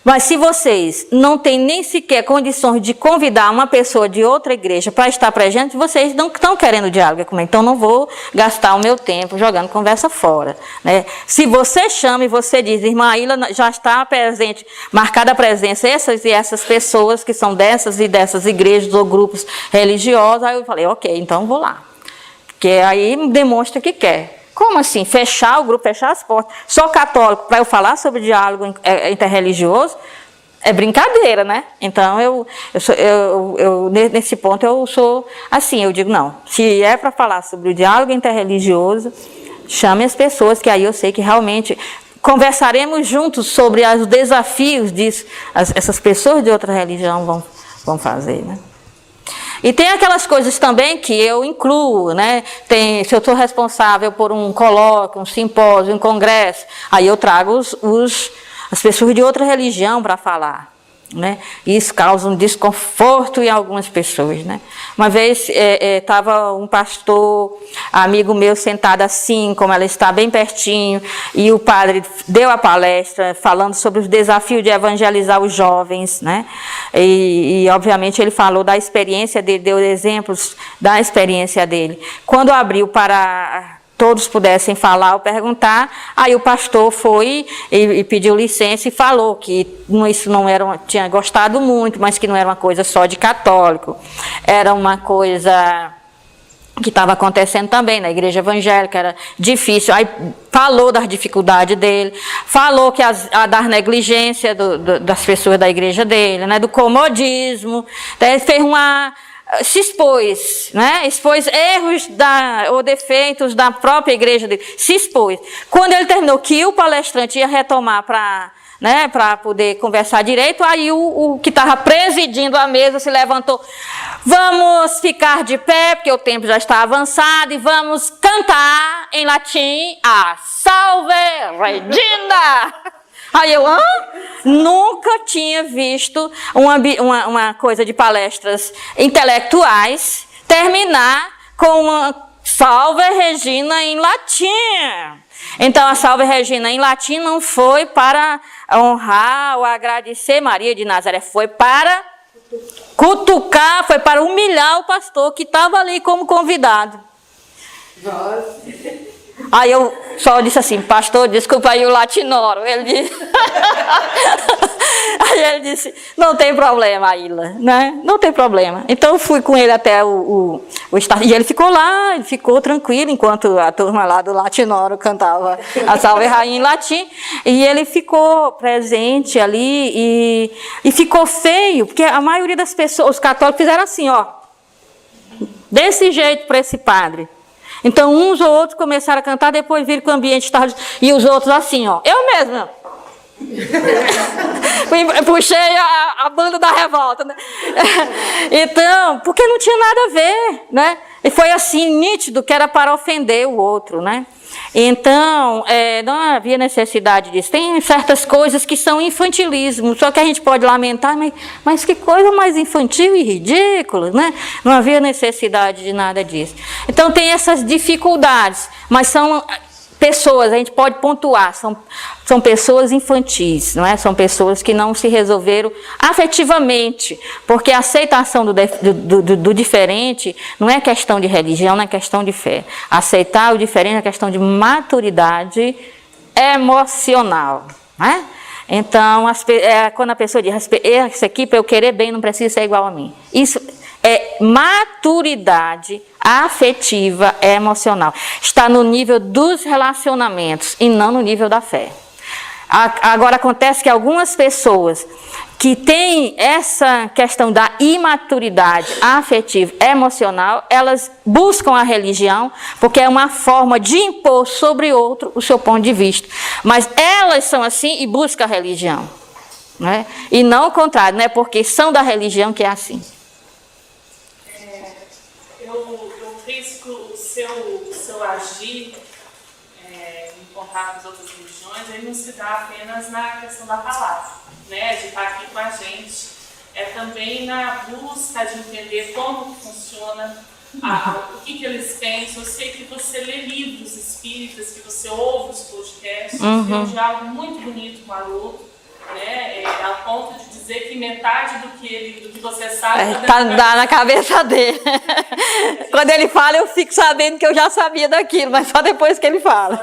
Mas se vocês não têm nem sequer condições de convidar uma pessoa de outra igreja para estar presente, vocês não estão querendo diálogo comigo. Então não vou gastar o meu tempo jogando conversa fora, né? Se você chama e você diz, irmã Ilha, já está presente, marcada a presença essas pessoas que são dessas e dessas igrejas ou grupos religiosos, aí eu falei, ok, então vou lá. Porque aí demonstra que quer. Como assim? Fechar o grupo, fechar as portas? Sou católico para eu falar sobre diálogo interreligioso? É brincadeira, né? Então, nesse ponto, eu sou assim, eu digo, não. Se é para falar sobre o diálogo interreligioso, chame as pessoas, que aí eu sei que realmente conversaremos juntos sobre os desafios disso. Essas pessoas de outra religião vão fazer, né? E tem aquelas coisas também que eu incluo, né? Se eu estou responsável por um colóquio, um simpósio, um congresso, aí eu trago as pessoas de outra religião para falar, né? Isso causa um desconforto em algumas pessoas, né? Uma vez estava um pastor, amigo meu, sentado assim, como ela está bem pertinho, e o padre deu a palestra falando sobre os desafios de evangelizar os jovens, né? E obviamente ele falou da experiência dele, deu exemplos da experiência dele. Quando abriu para todos pudessem falar ou perguntar, aí o pastor foi e pediu licença e falou que isso não era, tinha gostado muito, mas que não era uma coisa só de católico, era uma coisa que estava acontecendo também na igreja evangélica, era difícil. Aí falou das dificuldades dele, falou que das negligências das pessoas da igreja dele, né, do comodismo. Então, ele fez se expôs, né, expôs erros ou defeitos da própria igreja dele, se expôs. Quando ele terminou, que o palestrante ia retomar para poder conversar direito, aí o que estava presidindo a mesa se levantou. Vamos ficar de pé, porque o tempo já está avançado, e vamos cantar em latim a Salve Regina! Aí eu nunca tinha visto uma coisa de palestras intelectuais terminar com uma Salve Regina em latim. Então, a Salve Regina em latim não foi para honrar ou agradecer Maria de Nazaré, foi para cutucar, foi para humilhar o pastor que estava ali como convidado. Nossa. Aí eu só disse assim, pastor, desculpa aí o latinoro. Ele disse... Aí ele disse, não tem problema, Aila, né? Não tem problema. Então eu fui com ele até o estádio, e ele ficou lá, ele ficou tranquilo, enquanto a turma lá do latinoro cantava a Salve Rainha em latim, e ele ficou presente ali, e ficou feio, porque a maioria das pessoas, os católicos fizeram assim, ó, desse jeito para esse padre. Então, uns ou outros começaram a cantar, depois viram que o ambiente estava... E os outros assim, ó. Eu mesma. Puxei a banda da revolta, né? Então, porque não tinha nada a ver, né? E foi assim, nítido, que era para ofender o outro, né? Então, não havia necessidade disso. Tem certas coisas que são infantilismo, só que a gente pode lamentar, mas que coisa mais infantil e ridícula, né? Não havia necessidade de nada disso. Então, tem essas dificuldades, mas são pessoas, a gente pode pontuar, são pessoas infantis, não é? São pessoas que não se resolveram afetivamente, porque a aceitação do diferente não é questão de religião, não é questão de fé. Aceitar o diferente é questão de maturidade emocional, né? Então, quando a pessoa diz, esse aqui para eu querer bem não precisa ser igual a mim. Isso é maturidade afetiva emocional. Está no nível dos relacionamentos e não no nível da fé. Agora, acontece que algumas pessoas que têm essa questão da imaturidade afetiva emocional, elas buscam a religião porque é uma forma de impor sobre outro o seu ponto de vista. Mas elas são assim e buscam a religião, né? E não o contrário, não é porque são da religião que é assim. Eu penso que o seu agir em contato com as outras religiões, ele não se dá apenas na questão da palavra, né, de estar aqui com a gente. É também na busca de entender como funciona, o que eles pensam. Eu sei que você lê livros espíritas, que você ouve os podcasts, tem um diálogo muito bonito com o Haroldo, né, a ponto de dizer que metade do que você sabe está na cabeça dele. Quando ele fala, eu fico sabendo que eu já sabia daquilo, mas só depois que ele fala.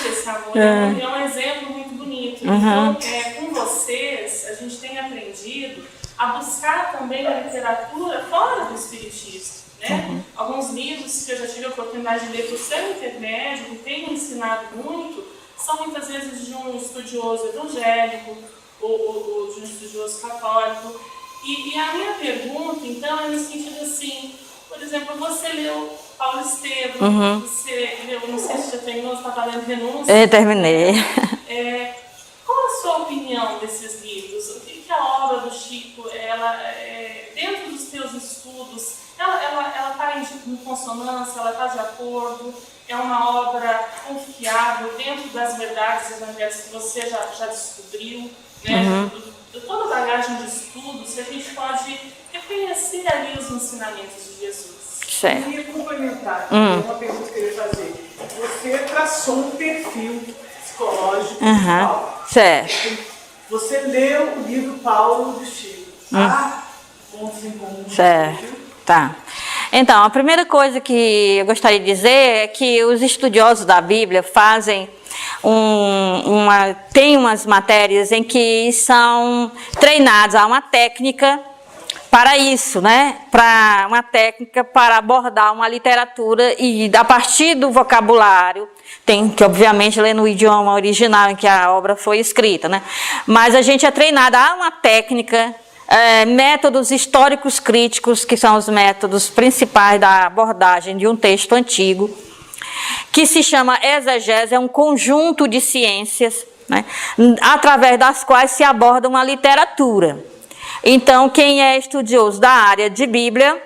Esse amor é um exemplo muito bonito. Então, com vocês, a gente tem aprendido a buscar também a literatura fora do espiritismo, né? Alguns livros que eu já tive a oportunidade de ler por seu intermédio, que têm me ensinado muito, são muitas vezes de um estudioso evangélico ou de um estudioso católico. E a minha pergunta, então, é no sentido assim, por exemplo, você leu Paulo Estevam, você leu, não sei se já terminou, você estava lendo Renúncia. Eu terminei. Qual a sua opinião desses livros? O que a obra do Chico, ela, dentro dos teus estudos, ela está em consonância, ela está de acordo? É uma obra confiável dentro das verdades evangélicas que você já descobriu, né? De toda a bagagem de estudo, se a gente pode reconhecer ali os ensinamentos de Jesus. Certo. Eu queria complementar, uma pergunta que eu queria fazer. Você traçou um perfil psicológico de Paulo. Certo. Você leu o livro Paulo do Chico. Há pontos em comum. Certo. Tá. Então, a primeira coisa que eu gostaria de dizer é que os estudiosos da Bíblia fazem tem umas matérias em que são treinados, há uma técnica para isso, né? Para uma técnica para abordar uma literatura e a partir do vocabulário, tem que obviamente ler no idioma original em que a obra foi escrita, né? Mas a gente é treinado a uma técnica, métodos históricos críticos, que são os métodos principais da abordagem de um texto antigo, que se chama exegese, é um conjunto de ciências, né? Através das quais se aborda uma literatura. Então, quem é estudioso da área de Bíblia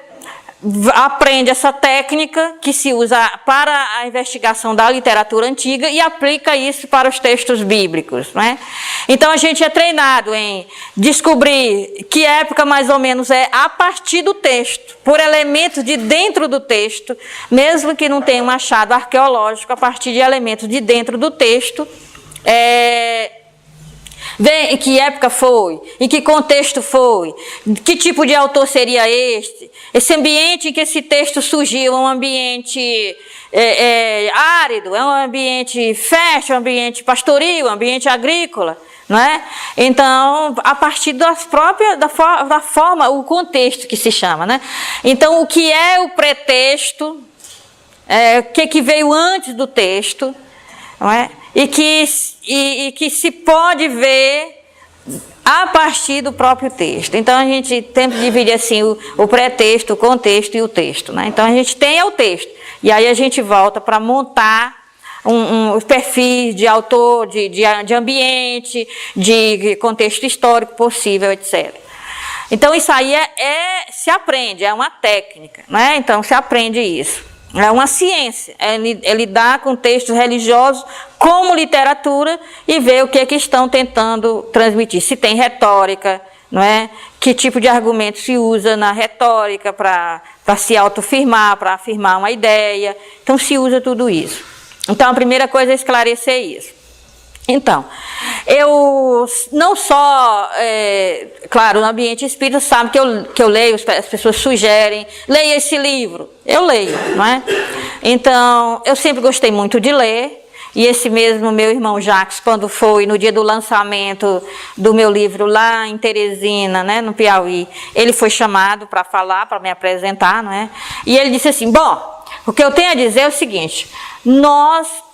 aprende essa técnica que se usa para a investigação da literatura antiga e aplica isso para os textos bíblicos, né? Então, a gente é treinado em descobrir que época mais ou menos é a partir do texto, por elementos de dentro do texto, mesmo que não tenha um achado arqueológico, a partir de elementos de dentro do texto, ver em que época foi, em que contexto foi, que tipo de autor seria este, esse ambiente em que esse texto surgiu, é um ambiente árido, é um ambiente fértil, é um ambiente pastoril, é um ambiente agrícola, não é? Então, a partir das próprias, da forma, o contexto que se chama, né? Então, o que é o pretexto, o que veio antes do texto, não é? E que se pode ver a partir do próprio texto. Então, a gente sempre divide assim o pretexto, o contexto e o texto, né? Então, a gente tem o texto. E aí a gente volta para montar os perfis de autor, de ambiente, de contexto histórico possível, etc. Então, isso aí se aprende, é uma técnica, né? Então, se aprende isso. É uma ciência, é lidar com textos religiosos como literatura e ver o que é que estão tentando transmitir. Se tem retórica, não é? Que tipo de argumento se usa na retórica para se autoafirmar, para afirmar uma ideia. Então, se usa tudo isso. Então, a primeira coisa é esclarecer isso. Então, eu não só, claro, no ambiente espírita sabe que eu leio, as pessoas sugerem, leia esse livro, eu leio, não é? Então, eu sempre gostei muito de ler, e esse mesmo meu irmão Jacques, quando foi no dia do lançamento do meu livro lá em Teresina, né, no Piauí, ele foi chamado para falar, para me apresentar, não é? E ele disse assim, bom, o que eu tenho a dizer é o seguinte, nós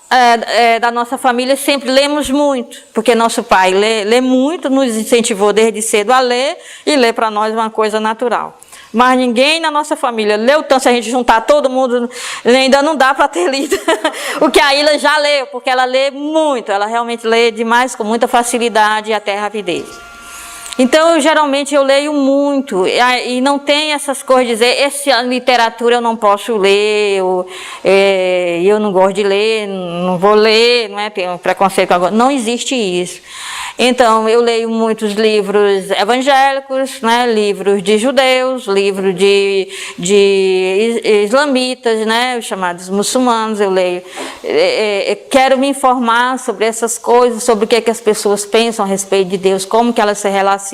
da nossa família sempre lemos muito, porque nosso pai lê muito, nos incentivou desde cedo a ler, e ler para nós é uma coisa natural. Mas ninguém na nossa família leu tanto, se a gente juntar todo mundo, ainda não dá para ter lido o que a Ilha já leu, porque ela lê muito, ela realmente lê demais, com muita facilidade e até rapidez. Então, geralmente, eu leio muito, e não tem essas coisas de dizer, essa literatura eu não posso ler, eu não gosto de ler, não vou ler, não é? Tem um preconceito com agora. Não existe isso. Então, eu leio muitos livros evangélicos, né? Livros de judeus, livros de islamitas, né? Os chamados muçulmanos, eu leio. Quero me informar sobre essas coisas, sobre o que as pessoas pensam a respeito de Deus, como que elas se relacionam.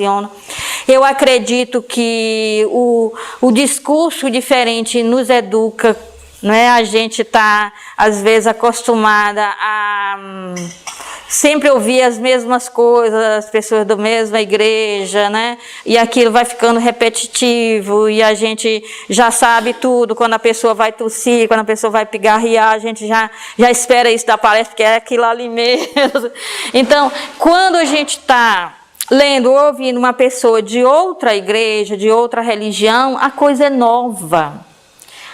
Eu acredito que o discurso diferente nos educa, não é? A gente está, às vezes, acostumada a sempre ouvir as mesmas coisas, as pessoas da mesma igreja, né? E aquilo vai ficando repetitivo e a gente já sabe tudo. Quando a pessoa vai tossir, quando a pessoa vai pigarrear, a gente já espera isso da palestra, porque é aquilo ali mesmo. Então, quando a gente está lendo ou ouvindo uma pessoa de outra igreja, de outra religião, a coisa é nova.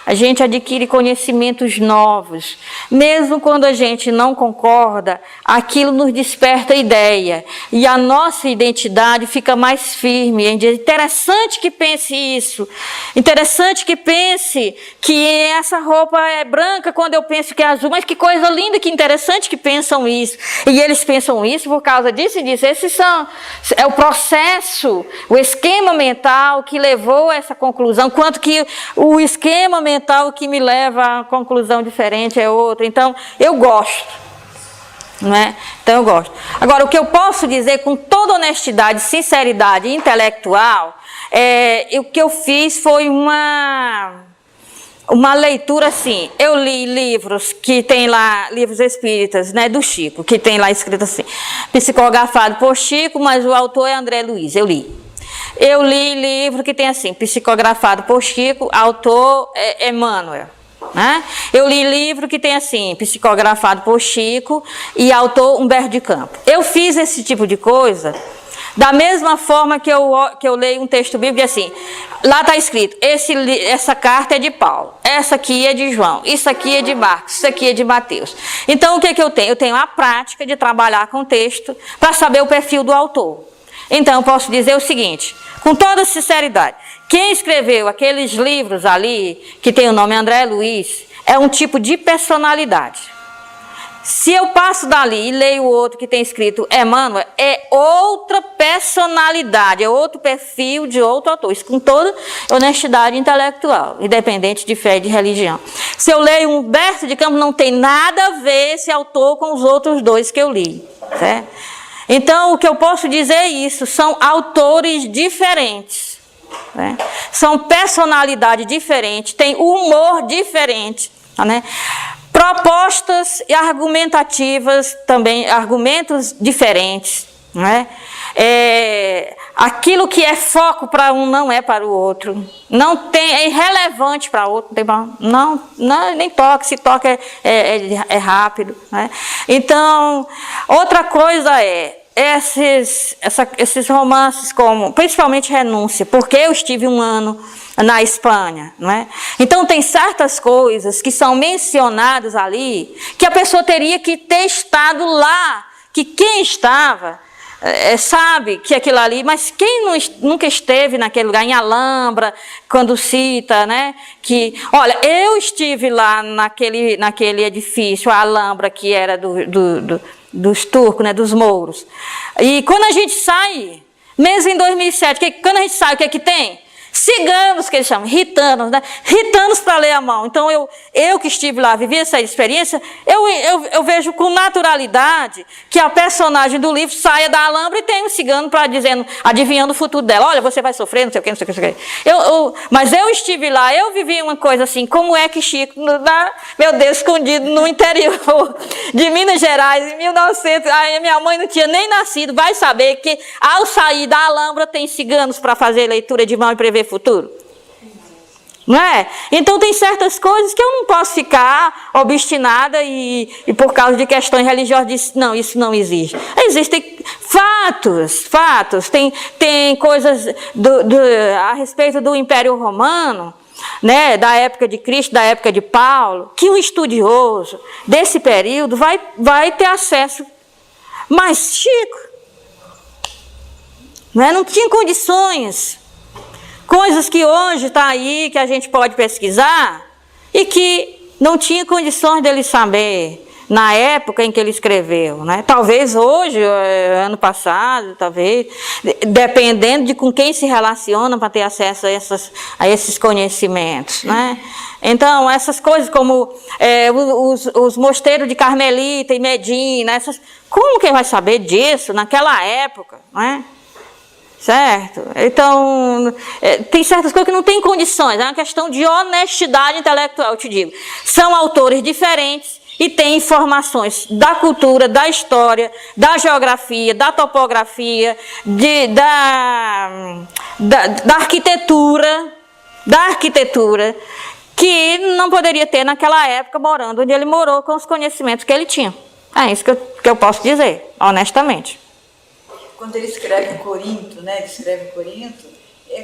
A gente adquire conhecimentos novos. Mesmo quando a gente não concorda, aquilo nos desperta ideia. E a nossa identidade fica mais firme. É interessante que pense isso. Interessante que pense que essa roupa é branca quando eu penso que é azul. Mas que coisa linda, que interessante que pensam isso. E eles pensam isso por causa disso e disso. É o processo, o esquema mental que levou a essa conclusão. Quanto que o esquema mental que me leva a conclusão diferente é outro. Então, eu gosto, não é? Então, eu gosto. Agora, o que eu posso dizer com toda honestidade, sinceridade intelectual, o que eu fiz foi uma leitura assim. Eu li livros que tem lá, livros espíritas, né, do Chico, que tem lá escrito assim, psicografado por Chico, mas o autor é André Luiz, eu li. Eu li livro que tem assim, psicografado por Chico, autor Emmanuel. Né? Eu li livro que tem assim, psicografado por Chico e autor Humberto de Campos. Eu fiz esse tipo de coisa da mesma forma que eu leio um texto bíblico assim, lá está escrito, essa carta é de Paulo, essa aqui é de João, isso aqui é de Marcos, isso aqui é de Mateus. Então o que eu tenho? Eu tenho a prática de trabalhar com texto para saber o perfil do autor. Então eu posso dizer o seguinte, com toda sinceridade, quem escreveu aqueles livros ali, que tem o nome André Luiz, é um tipo de personalidade. Se eu passo dali e leio outro que tem escrito Emmanuel, é outra personalidade, é outro perfil de outro autor. Isso com toda honestidade intelectual, independente de fé e de religião. Se eu leio Humberto de Campos, não tem nada a ver esse autor com os outros dois que eu li. Certo? Então, o que eu posso dizer é isso, são autores diferentes. Né? São personalidades diferentes, têm humor diferente. Né? Propostas e argumentativas também, argumentos diferentes. Né? Aquilo que é foco para um não é para o outro. Não tem, é irrelevante para o outro. Não, nem toca, se toca é rápido. Né? Então, outra coisa esses romances como, principalmente Renúncia, porque eu estive 1 ano na Espanha, não é? Então tem certas coisas que são mencionadas ali, que a pessoa teria que ter estado lá, que quem estava sabe que aquilo ali, mas quem nunca esteve naquele lugar, em Alhambra, quando cita, né, que, olha, eu estive lá naquele edifício, a Alhambra, que era dos turcos, né, dos mouros. E quando a gente sai, mesmo em 2007, quando a gente sai, o que é que tem? Ciganos, que eles chamam, ritanos, né? Ritanos para ler a mão. Então, eu que estive lá, vivi essa experiência, eu vejo com naturalidade que a personagem do livro saia da Alhambra e tem um cigano para dizendo, adivinhando o futuro dela. Olha, você vai sofrer, não sei o que, não sei o que, não sei o que. Mas eu estive lá, eu vivi uma coisa assim, como é que Chico, meu Deus, escondido no interior de Minas Gerais, em 1900, aí minha mãe não tinha nem nascido, vai saber que ao sair da Alhambra tem ciganos para fazer leitura de mão e prever futuro, não é? Então tem certas coisas que eu não posso ficar obstinada e por causa de questões religiosas dizer, não, isso não existe. Existem fatos, tem coisas a respeito do Império Romano, né, da época de Cristo, da época de Paulo, que um estudioso desse período vai ter acesso. Mas Chico, né, não tinha condições. Coisas que hoje está aí, que a gente pode pesquisar, e que não tinha condições dele saber na época em que ele escreveu. Né? Talvez hoje, ano passado, talvez, dependendo de com quem se relaciona para ter acesso a esses conhecimentos. Né? Então, essas coisas como os mosteiros de Carmelita e Medina, como que vai saber disso naquela época? Né? Certo? Então, tem certas coisas que não tem condições, é uma questão de honestidade intelectual, eu te digo. São autores diferentes e têm informações da cultura, da história, da geografia, da topografia, da arquitetura, que não poderia ter naquela época morando onde ele morou com os conhecimentos que ele tinha. É isso que eu posso dizer, honestamente. Quando ele escreve Corinto, né? Ele escreve Corinto,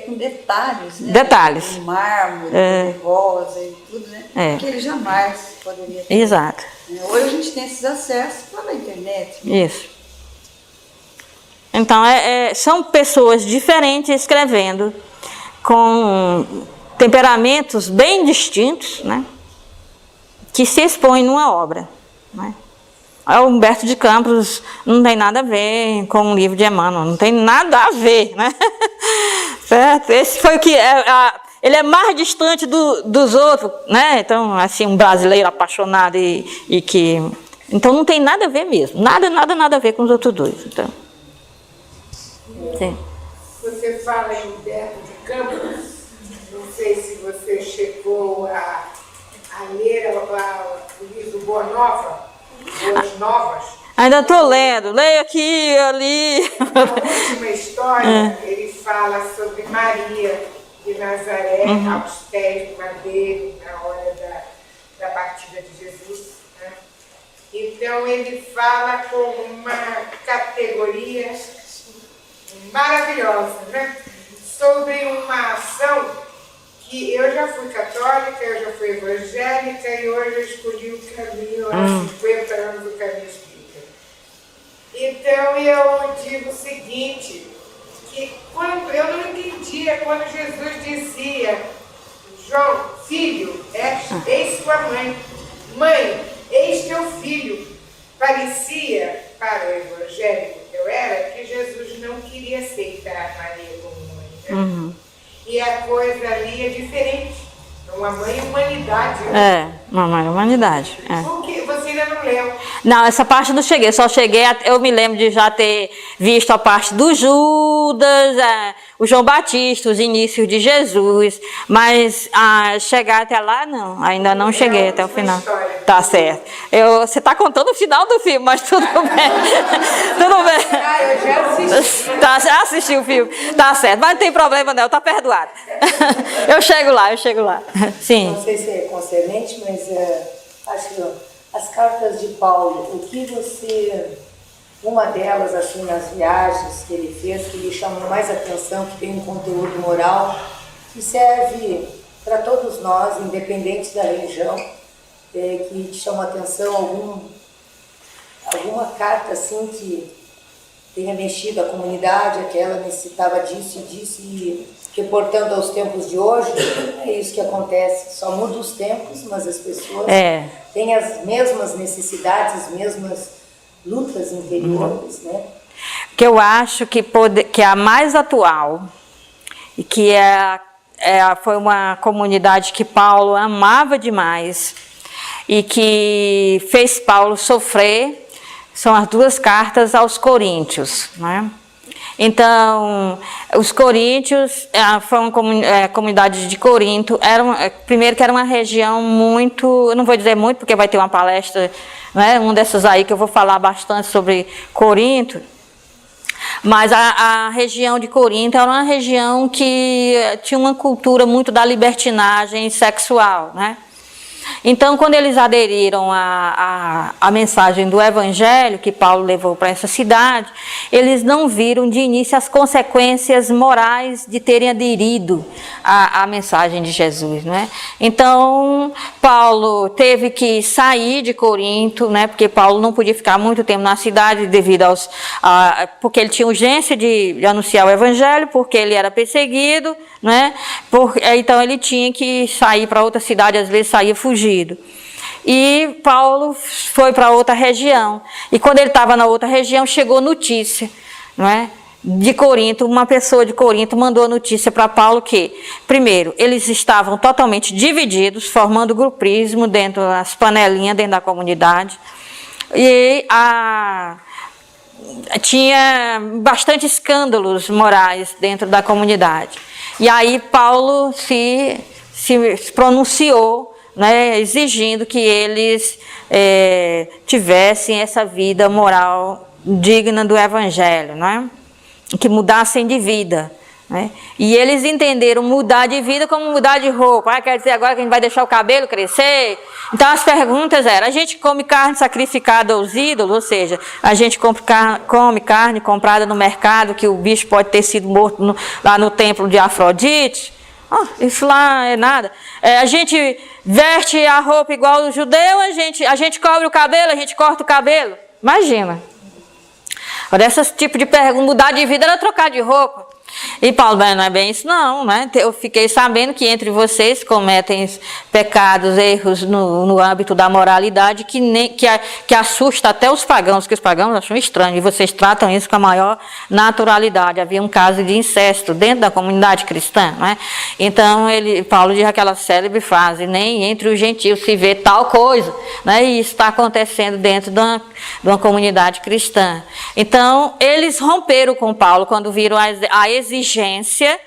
com detalhes, né? Detalhes. De mármore, de rosa e tudo, né? Que ele jamais poderia ter. Exato. Hoje a gente tem esses acessos pela internet. Isso. Então, são pessoas diferentes escrevendo, com temperamentos bem distintos, né? Que se expõem numa obra, né? O Humberto de Campos não tem nada a ver com o livro de Emmanuel, não tem nada a ver, né? Certo? Esse foi o que ele é mais distante dos outros, né? Então, assim, um brasileiro apaixonado e que... Então, não tem nada a ver mesmo, nada a ver com os outros dois. Então, sim. Você fala em Humberto de Campos, não sei se você chegou a ler o livro Boa Nova. Boas Novas. Ainda estou lendo, leio aqui, ali. A última história, ele fala sobre Maria de Nazaré, aos pés do madeiro, na hora da partida de Jesus. Né? Então, ele fala com uma categoria maravilhosa, né? Sobre uma ação que eu já fui católica, eu já fui evangélica e hoje eu escolhi o caminho, há 50 anos, o caminho espírita. Então, eu digo o seguinte, que quando eu não entendia quando Jesus dizia: João, filho, eis tua mãe. Mãe, eis teu filho. Parecia, para o evangélico que eu era, que Jesus não queria aceitar Maria como mãe. Né? E a coisa ali é diferente. Uma mãe é humanidade. Né? Uma mãe é humanidade. Porque você ainda não leu. Não, essa parte eu não cheguei. Só cheguei, eu me lembro de já ter visto a parte do Judas, o João Batista, os inícios de Jesus. Mas chegar até lá, não. Ainda não cheguei até o final. História. Tá certo. Você está contando o final do filme, mas tudo bem. Tudo bem. Eu já assisti. Já assisti o filme. Tá certo. Mas não tem problema não, tá perdoado. Eu chego lá. Sim. Não sei se é concernente, mas acho que as cartas de Paulo, o que você, uma delas assim nas viagens que ele fez, que lhe chamou mais atenção, que tem um conteúdo moral, que serve para todos nós, independente da religião, que te chamou a atenção, alguma carta assim que tenha mexido a comunidade, aquela necessitava disso e disso, e reportando aos tempos de hoje, é isso que acontece, só muda os tempos, mas as pessoas têm as mesmas necessidades, as mesmas lutas interiores, né? Que eu acho que é a mais atual, e que foi uma comunidade que Paulo amava demais, e que fez Paulo sofrer, são as 2 cartas aos Coríntios, né? Então, os coríntios, foi uma comunidade de Corinto, primeiro que era uma região muito, eu não vou dizer muito, porque vai ter uma palestra, né, um dessas aí que eu vou falar bastante sobre Corinto, mas a região de Corinto era uma região que tinha uma cultura muito da libertinagem sexual, né? Então, quando eles aderiram à mensagem do Evangelho que Paulo levou para essa cidade, eles não viram de início as consequências morais de terem aderido à mensagem de Jesus, né? Então, Paulo teve que sair de Corinto, né? Porque Paulo não podia ficar muito tempo na cidade devido porque ele tinha urgência de anunciar o Evangelho, porque ele era perseguido, né? Então, ele tinha que sair para outra cidade, às vezes saía fugido. E Paulo foi para outra região. E quando ele estava na outra região, chegou notícia, não é? De Corinto, uma pessoa de Corinto mandou a notícia para Paulo que, primeiro, eles estavam totalmente divididos, formando grupismo dentro das panelinhas, dentro da comunidade. E tinha bastante escândalos morais dentro da comunidade. E aí Paulo se pronunciou, né, exigindo que eles tivessem essa vida moral digna do Evangelho, né? Que mudassem de vida, né? E eles entenderam mudar de vida como mudar de roupa. Quer dizer agora que a gente vai deixar o cabelo crescer? Então as perguntas eram: a gente come carne sacrificada aos ídolos, ou seja, a gente come carne comprada no mercado, que o bicho pode ter sido morto lá no templo de Afrodite? Isso lá é nada. A gente veste a roupa igual o judeu, a gente cobre o cabelo, a gente corta o cabelo. Imagina. Esse tipo de pergunta, mudar de vida era trocar de roupa. E Paulo, não é bem isso não, né? Eu fiquei sabendo que entre vocês cometem pecados, erros no âmbito da moralidade que assusta até os pagãos, que os pagãos acham estranho, e vocês tratam isso com a maior naturalidade. Havia um caso de incesto dentro da comunidade cristã, né? Então Paulo diz aquela célebre frase: nem entre os gentios se vê tal coisa, né? E isso está acontecendo dentro de uma comunidade cristã. Então eles romperam com Paulo quando viram a exigência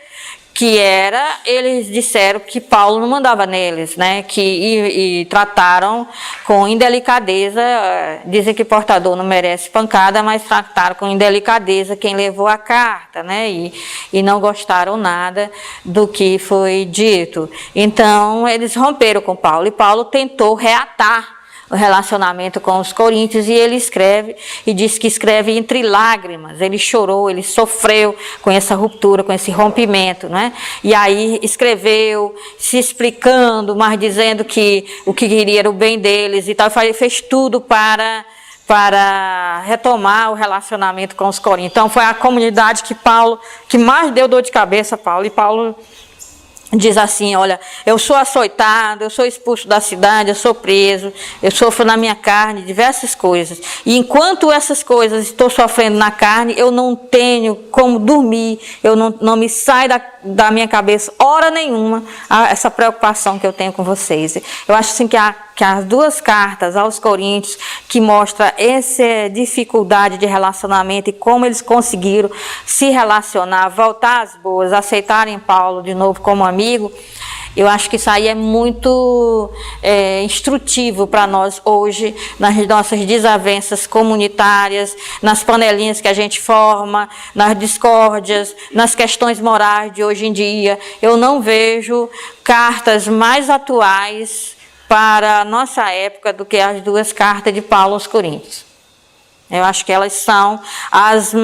eles disseram que Paulo não mandava neles, né? E trataram com indelicadeza, dizem que portador não merece pancada, mas trataram com indelicadeza quem levou a carta, né? E não gostaram nada do que foi dito. Então, eles romperam com Paulo, e Paulo tentou reatar o relacionamento com os coríntios, e ele escreve, e diz que escreve entre lágrimas. Ele chorou, ele sofreu com essa ruptura, com esse rompimento, né? E aí escreveu, se explicando, mas dizendo que o que queria era o bem deles e tal, fez tudo para retomar o relacionamento com os coríntios. Então foi a comunidade que mais deu dor de cabeça a Paulo, e Paulo diz assim: olha, eu sou açoitado, eu sou expulso da cidade, eu sou preso, eu sofro na minha carne diversas coisas. E enquanto essas coisas estou sofrendo na carne, eu não tenho como dormir, eu não me sai da minha cabeça hora nenhuma essa preocupação que eu tenho com vocês. Eu acho assim que as duas cartas aos Coríntios, que mostra essa dificuldade de relacionamento e como eles conseguiram se relacionar, voltar às boas, aceitarem Paulo de novo como amigo, eu acho que isso aí é muito instrutivo para nós hoje, nas nossas desavenças comunitárias, nas panelinhas que a gente forma, nas discórdias, nas questões morais de hoje em dia. Eu não vejo cartas mais atuais para a nossa época do que as duas cartas de Paulo aos Coríntios. Eu acho que elas são as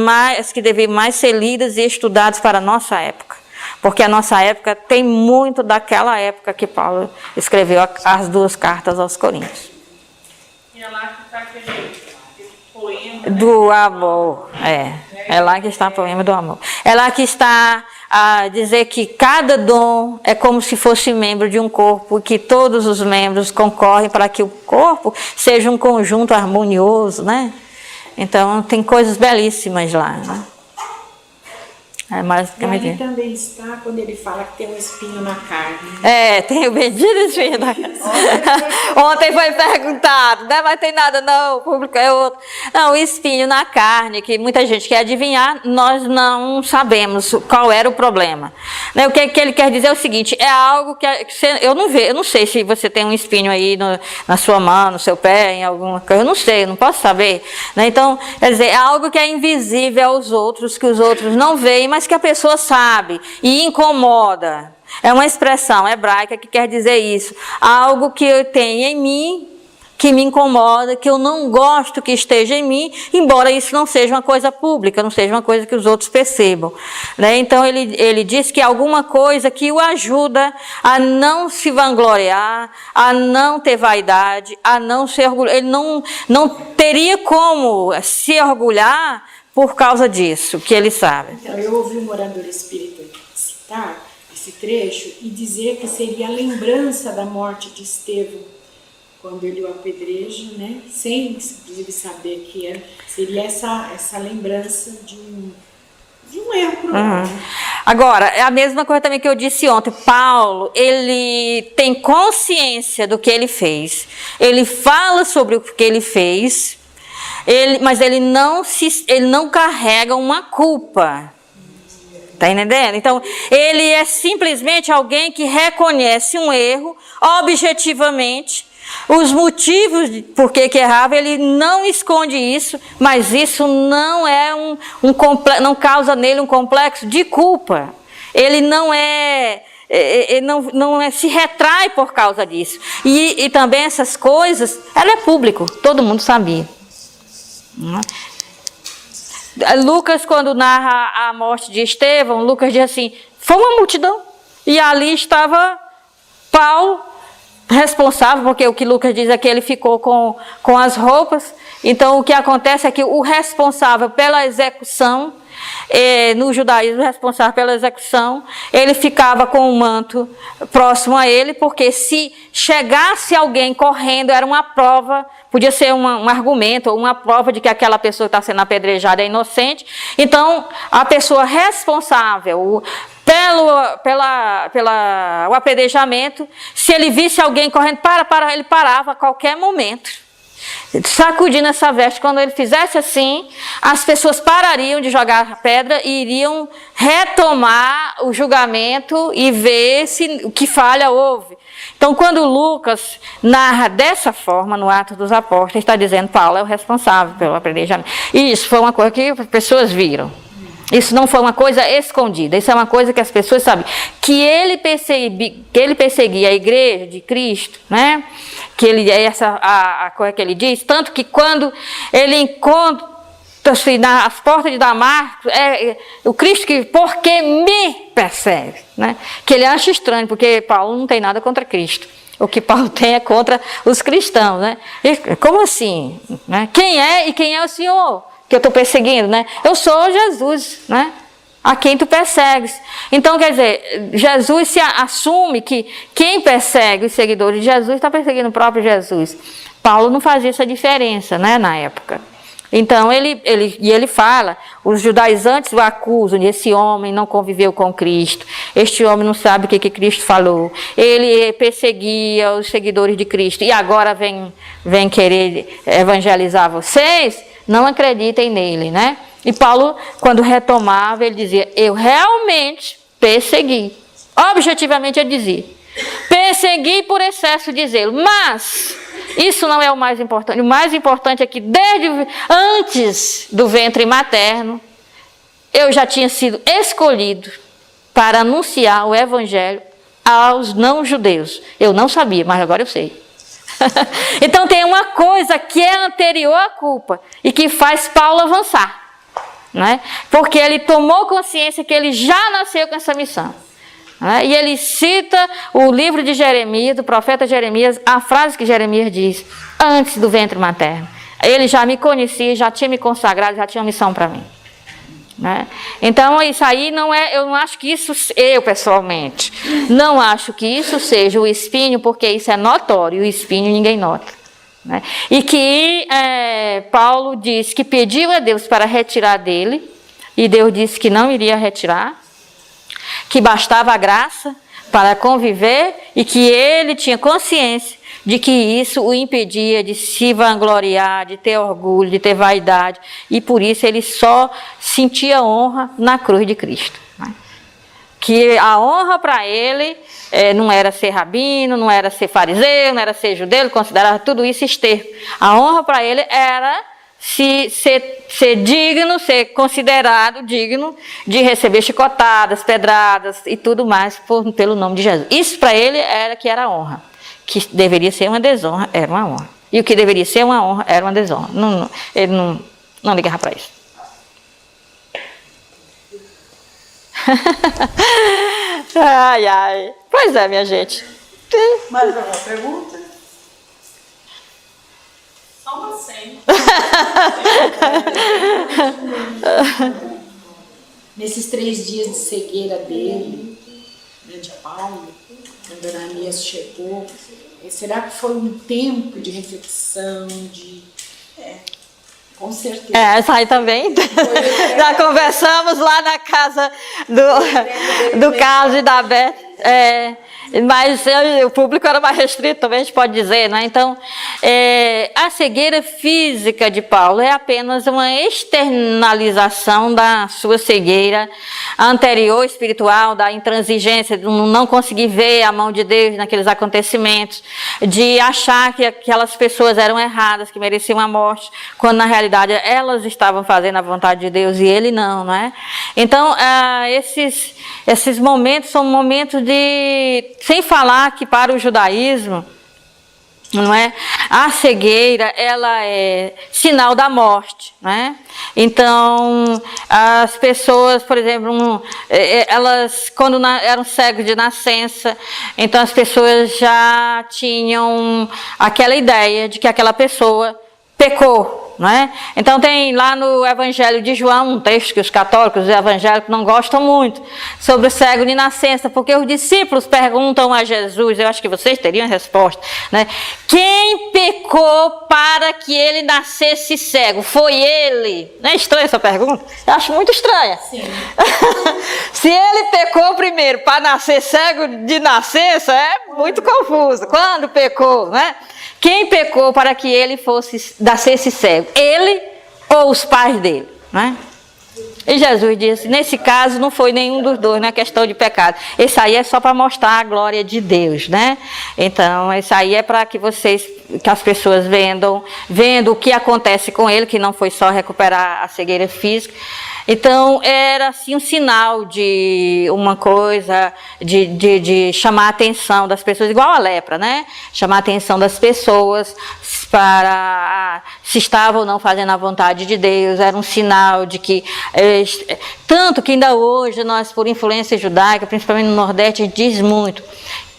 que devem mais ser lidas e estudadas para a nossa época. Porque a nossa época tem muito daquela época que Paulo escreveu as duas cartas aos Coríntios. E é lá que está aquele poema, né? Do amor, é lá que está o poema do amor. É lá que está a dizer que cada dom é como se fosse membro de um corpo, e que todos os membros concorrem para que o corpo seja um conjunto harmonioso, né? Então tem coisas belíssimas lá, né? É mais e ali também está quando ele fala que tem um espinho na carne. Tem o bendito espinho na carne. Ontem foi perguntado, né? Mas tem nada não, o público é outro. Não, o espinho na carne, que muita gente quer adivinhar, nós não sabemos qual era o problema. Né? O que ele quer dizer é o seguinte: é algo que eu não sei se você tem um espinho aí na sua mão, no seu pé, em alguma coisa, eu não posso saber. Né? Então, quer dizer, é algo que é invisível aos outros, que os outros não veem, mas que a pessoa sabe e incomoda. É uma expressão hebraica que quer dizer isso. Algo que eu tenho em mim, que me incomoda, que eu não gosto que esteja em mim, embora isso não seja uma coisa pública, não seja uma coisa que os outros percebam. Né? Então ele diz que alguma coisa que o ajuda a não se vangloriar, a não ter vaidade, a não se orgulhar. Ele não teria como se orgulhar por causa disso, que ele sabe. Então, eu ouvi um orador espírita citar esse trecho e dizer que seria a lembrança da morte de Estevão, quando ele o apedreja, né? Sem inclusive saber que era, seria essa lembrança de um erro provável. Agora, é a mesma coisa também que eu disse ontem. Paulo, ele tem consciência do que ele fez. Ele fala sobre o que ele fez, mas ele não carrega uma culpa. Está entendendo? Então, ele é simplesmente alguém que reconhece um erro objetivamente, os motivos por que errava, ele não esconde isso, mas isso não é não causa nele um complexo de culpa. Ele não se retrai por causa disso. E também essas coisas, ela é público, todo mundo sabia. Lucas, quando narra a morte de Estevão, Lucas diz assim: foi uma multidão, e ali estava Paulo, responsável, porque o que Lucas diz é que ele ficou com as roupas. Então o que acontece é que o responsável pela execução, no judaísmo, o responsável pela execução, ele ficava com o manto próximo a ele, porque se chegasse alguém correndo, era uma prova, podia ser um argumento ou uma prova de que aquela pessoa que está sendo apedrejada é inocente. Então a pessoa responsável pelo apedrejamento, se ele visse alguém correndo, ele parava a qualquer momento sacudindo essa veste. Quando ele fizesse assim, as pessoas parariam de jogar a pedra e iriam retomar o julgamento e ver se o que falha houve. Então, quando Lucas narra dessa forma no Atos dos Apóstolos, está dizendo que Paulo é o responsável pelo apedrejamento. E isso foi uma coisa que as pessoas viram. Isso não foi uma coisa escondida, isso é uma coisa que as pessoas sabem. Que ele perseguia a igreja de Cristo, né? Que ele, a coisa que ele diz, tanto que quando ele encontra-se nas portas de Damasco, o Cristo que, porque me persegue, né? Que ele acha estranho, porque Paulo não tem nada contra Cristo. O que Paulo tem é contra os cristãos, né? E, como assim? Né? Quem é e quem é o Senhor que eu estou perseguindo, né? Eu sou Jesus, né? A quem tu persegues. Então, quer dizer, Jesus se assume que quem persegue os seguidores de Jesus está perseguindo o próprio Jesus. Paulo não fazia essa diferença, né, na época. Então, ele fala, os judaizantes o acusam, esse homem não conviveu com Cristo, este homem não sabe o que Cristo falou, ele perseguia os seguidores de Cristo e agora vem querer evangelizar vocês. Não acreditem nele, né? E Paulo, quando retomava, ele dizia, eu realmente persegui. Objetivamente ele dizia, persegui por excesso de zelo. Mas isso não é o mais importante. O mais importante é que desde antes do ventre materno, eu já tinha sido escolhido para anunciar o evangelho aos não-judeus. Eu não sabia, mas agora eu sei. Então tem uma coisa que é anterior à culpa e que faz Paulo avançar, né? Porque ele tomou consciência que ele já nasceu com essa missão, né? E ele cita o livro de Jeremias, do profeta Jeremias, a frase que Jeremias diz, antes do ventre materno. Ele já me conhecia, já tinha me consagrado, já tinha uma missão para mim. Né? Então isso aí não é, eu não acho que isso, eu pessoalmente, não acho que isso seja o espinho, porque isso é notório, o espinho ninguém nota. Né? E que Paulo diz que pediu a Deus para retirar dele, e Deus disse que não iria retirar, que bastava a graça para conviver e que ele tinha consciência de que isso o impedia de se vangloriar, de ter orgulho, de ter vaidade, e por isso ele só sentia honra na cruz de Cristo. Né? Que a honra para ele não era ser rabino, não era ser fariseu, não era ser judeu, ele considerava tudo isso esterco. A honra para ele era ser digno, ser considerado digno de receber chicotadas, pedradas e tudo mais pelo nome de Jesus. Isso para ele era que era honra. Que deveria ser uma desonra, era uma honra. E o que deveria ser uma honra, era uma desonra. Ele não ligava para isso. Ai, ai. Pois é, minha gente. Mais alguma pergunta? Só uma senha. Nesses 3 dias de cegueira dele, né, de Paulo, quando Ananias chegou, será que foi um tempo de reflexão, com certeza. Isso aí também. Já conversamos lá na casa do Carlos e da Beth. Mas o público era mais restrito também, a gente pode dizer, né? Então, a cegueira física de Paulo é apenas uma externalização da sua cegueira anterior espiritual, da intransigência, de não conseguir ver a mão de Deus naqueles acontecimentos, de achar que aquelas pessoas eram erradas, que mereciam a morte, quando na realidade elas estavam fazendo a vontade de Deus e ele não é? Então, esses momentos são momentos de... Sem falar que para o judaísmo, não é? A cegueira, ela é sinal da morte, né? Então, as pessoas, por exemplo, elas quando eram cegos de nascença, então as pessoas já tinham aquela ideia de que aquela pessoa pecou. Não é? Então tem lá no Evangelho de João um texto que os católicos e evangélicos não gostam muito, sobre o cego de nascença, porque os discípulos perguntam a Jesus, eu acho que vocês teriam a resposta, né? Quem pecou para que ele nascesse cego? Foi ele? Não é estranha essa pergunta? Eu acho muito estranha. Sim. Se ele pecou primeiro para nascer cego de nascença, é muito confuso. Quando pecou, né? Quem pecou para que ele nascesse cego? Ele ou os pais dele? Né? E Jesus disse, nesse caso não foi nenhum dos dois, não é questão de pecado. Esse aí é só para mostrar a glória de Deus, né? Então, isso aí é para que as pessoas vendo o que acontece com ele, que não foi só recuperar a cegueira física. Então, era assim um sinal de uma coisa, de chamar a atenção das pessoas, igual a lepra, né? Chamar a atenção das pessoas para se estavam ou não fazendo a vontade de Deus, era um sinal de que, tanto que ainda hoje nós, por influência judaica, principalmente no Nordeste, diz muito,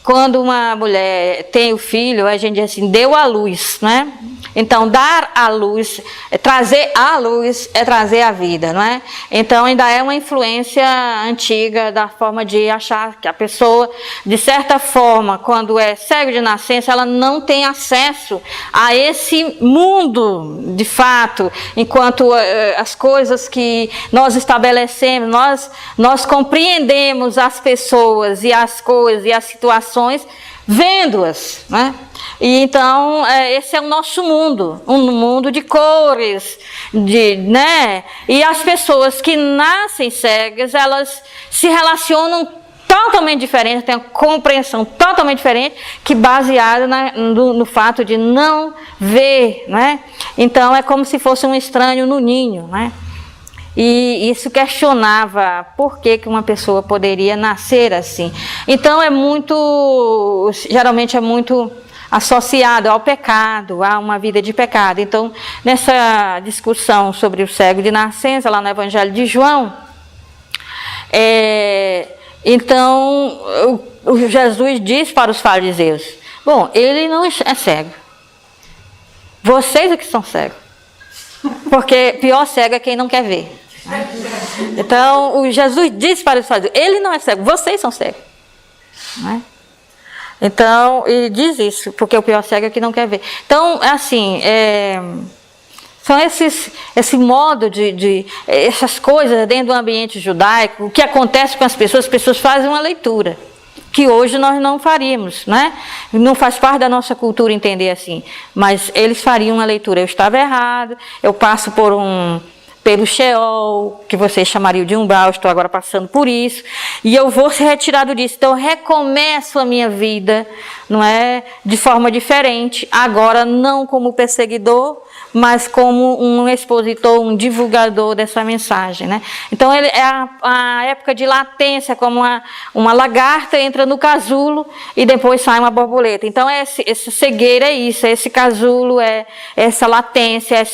quando uma mulher tem o filho, a gente diz assim, deu à luz, né? Então, dar à luz, trazer à luz é trazer a vida, não é? Então, ainda é uma influência antiga da forma de achar que a pessoa, de certa forma, quando é cego de nascença, ela não tem acesso a esse mundo, de fato, enquanto as coisas que nós estabelecemos, nós compreendemos as pessoas e as coisas e as situações vendo-as, né? E então esse é o nosso mundo, um mundo de cores, né? E as pessoas que nascem cegas, elas se relacionam totalmente diferente, têm uma compreensão totalmente diferente, que baseada no fato de não ver, né? Então é como se fosse um estranho no ninho, né? E isso questionava por que uma pessoa poderia nascer assim. Então geralmente é muito associado ao pecado, a uma vida de pecado. Então, nessa discussão sobre o cego de nascença, lá no Evangelho de João, então Jesus diz para os fariseus, bom, ele não é cego, vocês é que são cegos. Porque pior cego é quem não quer ver. Então, Jesus disse para os fariseus, ele não é cego, vocês são cegos. Né? Então, e diz isso, porque o pior cego é quem não quer ver. Então, assim, são esse modo essas coisas dentro do ambiente judaico, o que acontece com as pessoas fazem uma leitura, que hoje nós não faríamos, né? Não faz parte da nossa cultura entender assim, mas eles fariam uma leitura, eu estava errado, eu passo pelo Sheol, que vocês chamariam de umbral, estou agora passando por isso, e eu vou ser retirado disso, então eu recomeço a minha vida, não é? De forma diferente, agora não como perseguidor, mas como um expositor, um divulgador dessa mensagem, né? Então é a época de latência, como uma lagarta entra no casulo e depois sai uma borboleta. Então essa cegueira é isso, esse casulo, é essa latência,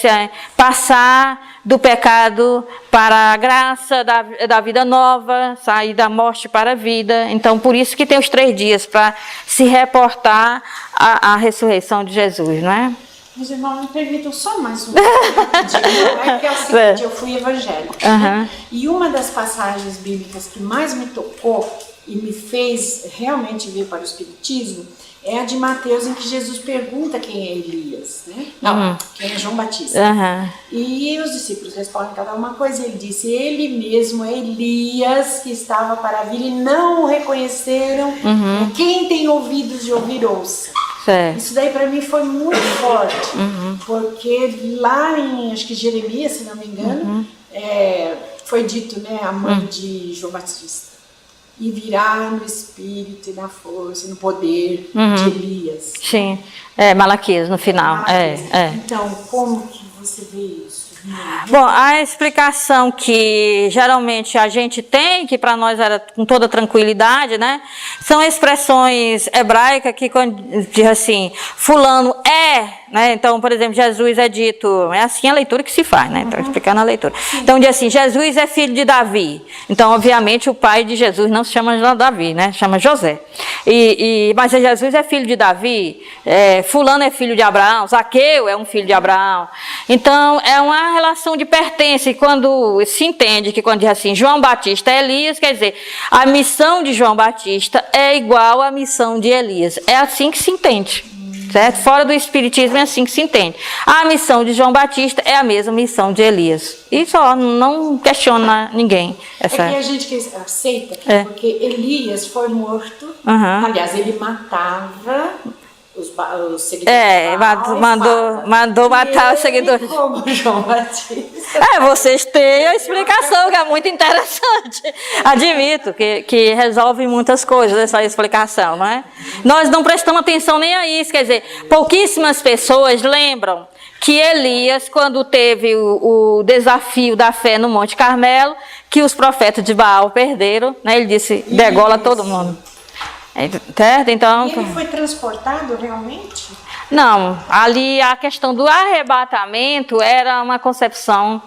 passar do pecado para a graça da vida nova, sair da morte para a vida. Então por isso que tem os 3 dias para se reportar a ressurreição de Jesus, não é? Mas, irmão, me permitam só mais um rapidinho, que é o seguinte, eu fui evangélica, né? E uma das passagens bíblicas que mais me tocou e me fez realmente vir para o Espiritismo é a de Mateus, em que Jesus pergunta quem é Elias, né? Não, quem é João Batista. E os discípulos respondem cada uma coisa, e ele disse, ele mesmo é Elias que estava para vir e não o reconheceram. Quem tem ouvidos de ouvir, ouça. Isso daí para mim foi muito forte, porque lá em, acho que Jeremias, se não me engano, foi dito, né, a mãe de João Batista, e virá no espírito e na força e no poder de Elias. Sim, Malaquias no final. Então, como que você vê isso? Bom, a explicação que geralmente a gente tem, que para nós era com toda tranquilidade, né? São expressões hebraicas que diz assim, fulano né? Então, por exemplo, Jesus é dito, é assim a leitura que se faz, né? Então, explicando a leitura. Então, diz assim, Jesus é filho de Davi. Então, obviamente, o pai de Jesus não se chama Davi, né? Chama José. Mas Jesus é filho de Davi, fulano é filho de Abraão, Zaqueu é um filho de Abraão. Então, é uma relação de pertença, e quando se entende que quando diz assim, João Batista é Elias, quer dizer, a missão de João Batista é igual à missão de Elias. É assim que se entende, certo? Fora do Espiritismo é assim que se entende. A missão de João Batista é a mesma missão de Elias. E só, não questiona ninguém. É que a gente aceita, porque Elias foi morto, aliás, ele matava os seguidores de Baal, mandou matar os seguidores. Como João Batista. Vocês têm a explicação, que é muito interessante. Admito que resolve muitas coisas essa explicação, não é? Nós não prestamos atenção nem a isso, quer dizer, pouquíssimas pessoas lembram que Elias, quando teve o desafio da fé no Monte Carmelo, que os profetas de Baal perderam, né? Ele disse, degola todo mundo. Certo? Então, E ele foi transportado realmente? não, ali a questão do arrebatamento era uma concepção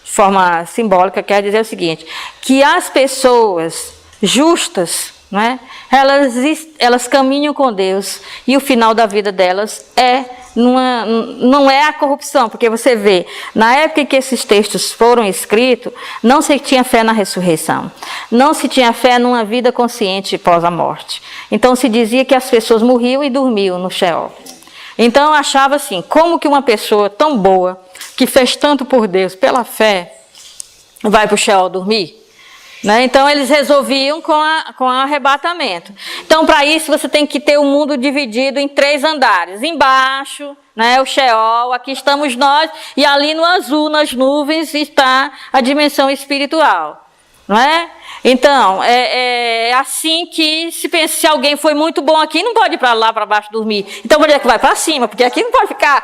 de forma simbólica, quer dizer o seguinte, que as pessoas justas, né, elas caminham com Deus e o final da vida delas não é a corrupção, porque você vê, na época em que esses textos foram escritos, não se tinha fé na ressurreição, não se tinha fé numa vida consciente pós a morte. Então se dizia que as pessoas morriam e dormiam no Sheol. Então eu achava assim, como que uma pessoa tão boa, que fez tanto por Deus, pela fé, vai para o Sheol dormir? Né? Então eles resolviam com o arrebatamento. Então para isso você tem que ter o mundo dividido em 3 andares. Embaixo, né, o Sheol, aqui estamos nós, e ali no azul, nas nuvens, está a dimensão espiritual. Não é? Então, é assim que se pensa, se alguém foi muito bom aqui, não pode ir para lá, para baixo dormir. Então, onde é que vai? Para cima, porque aqui não pode ficar.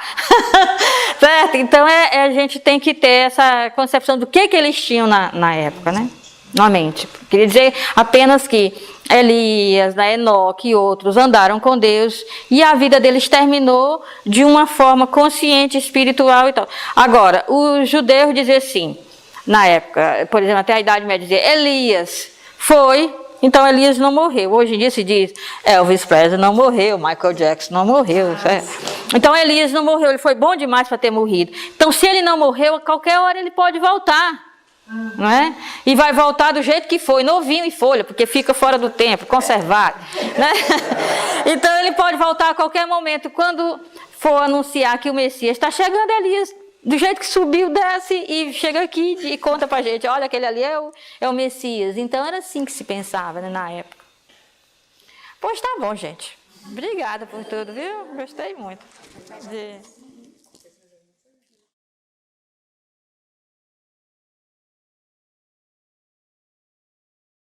Certo? Então, a gente tem que ter essa concepção do que eles tinham na época, né? Na mente. Queria dizer apenas que Elias, Enoque e outros andaram com Deus e a vida deles terminou de uma forma consciente, espiritual e tal. Agora, os judeus diziam assim, na época, por exemplo, até a Idade Média, dizia, Elias foi, então Elias não morreu. Hoje em dia se diz, Elvis Presley não morreu, Michael Jackson não morreu. Então Elias não morreu, ele foi bom demais para ter morrido. Então se ele não morreu, a qualquer hora ele pode voltar. Não é? E vai voltar do jeito que foi, novinho em folha, porque fica fora do tempo, conservado. Né? Então ele pode voltar a qualquer momento. Quando for anunciar que o Messias está chegando, Elias, do jeito que subiu, desce e chega aqui e conta pra gente, olha, aquele ali é o Messias. Então era assim que se pensava, né, na época. Pois tá bom, gente. Obrigada por tudo, viu? Gostei muito.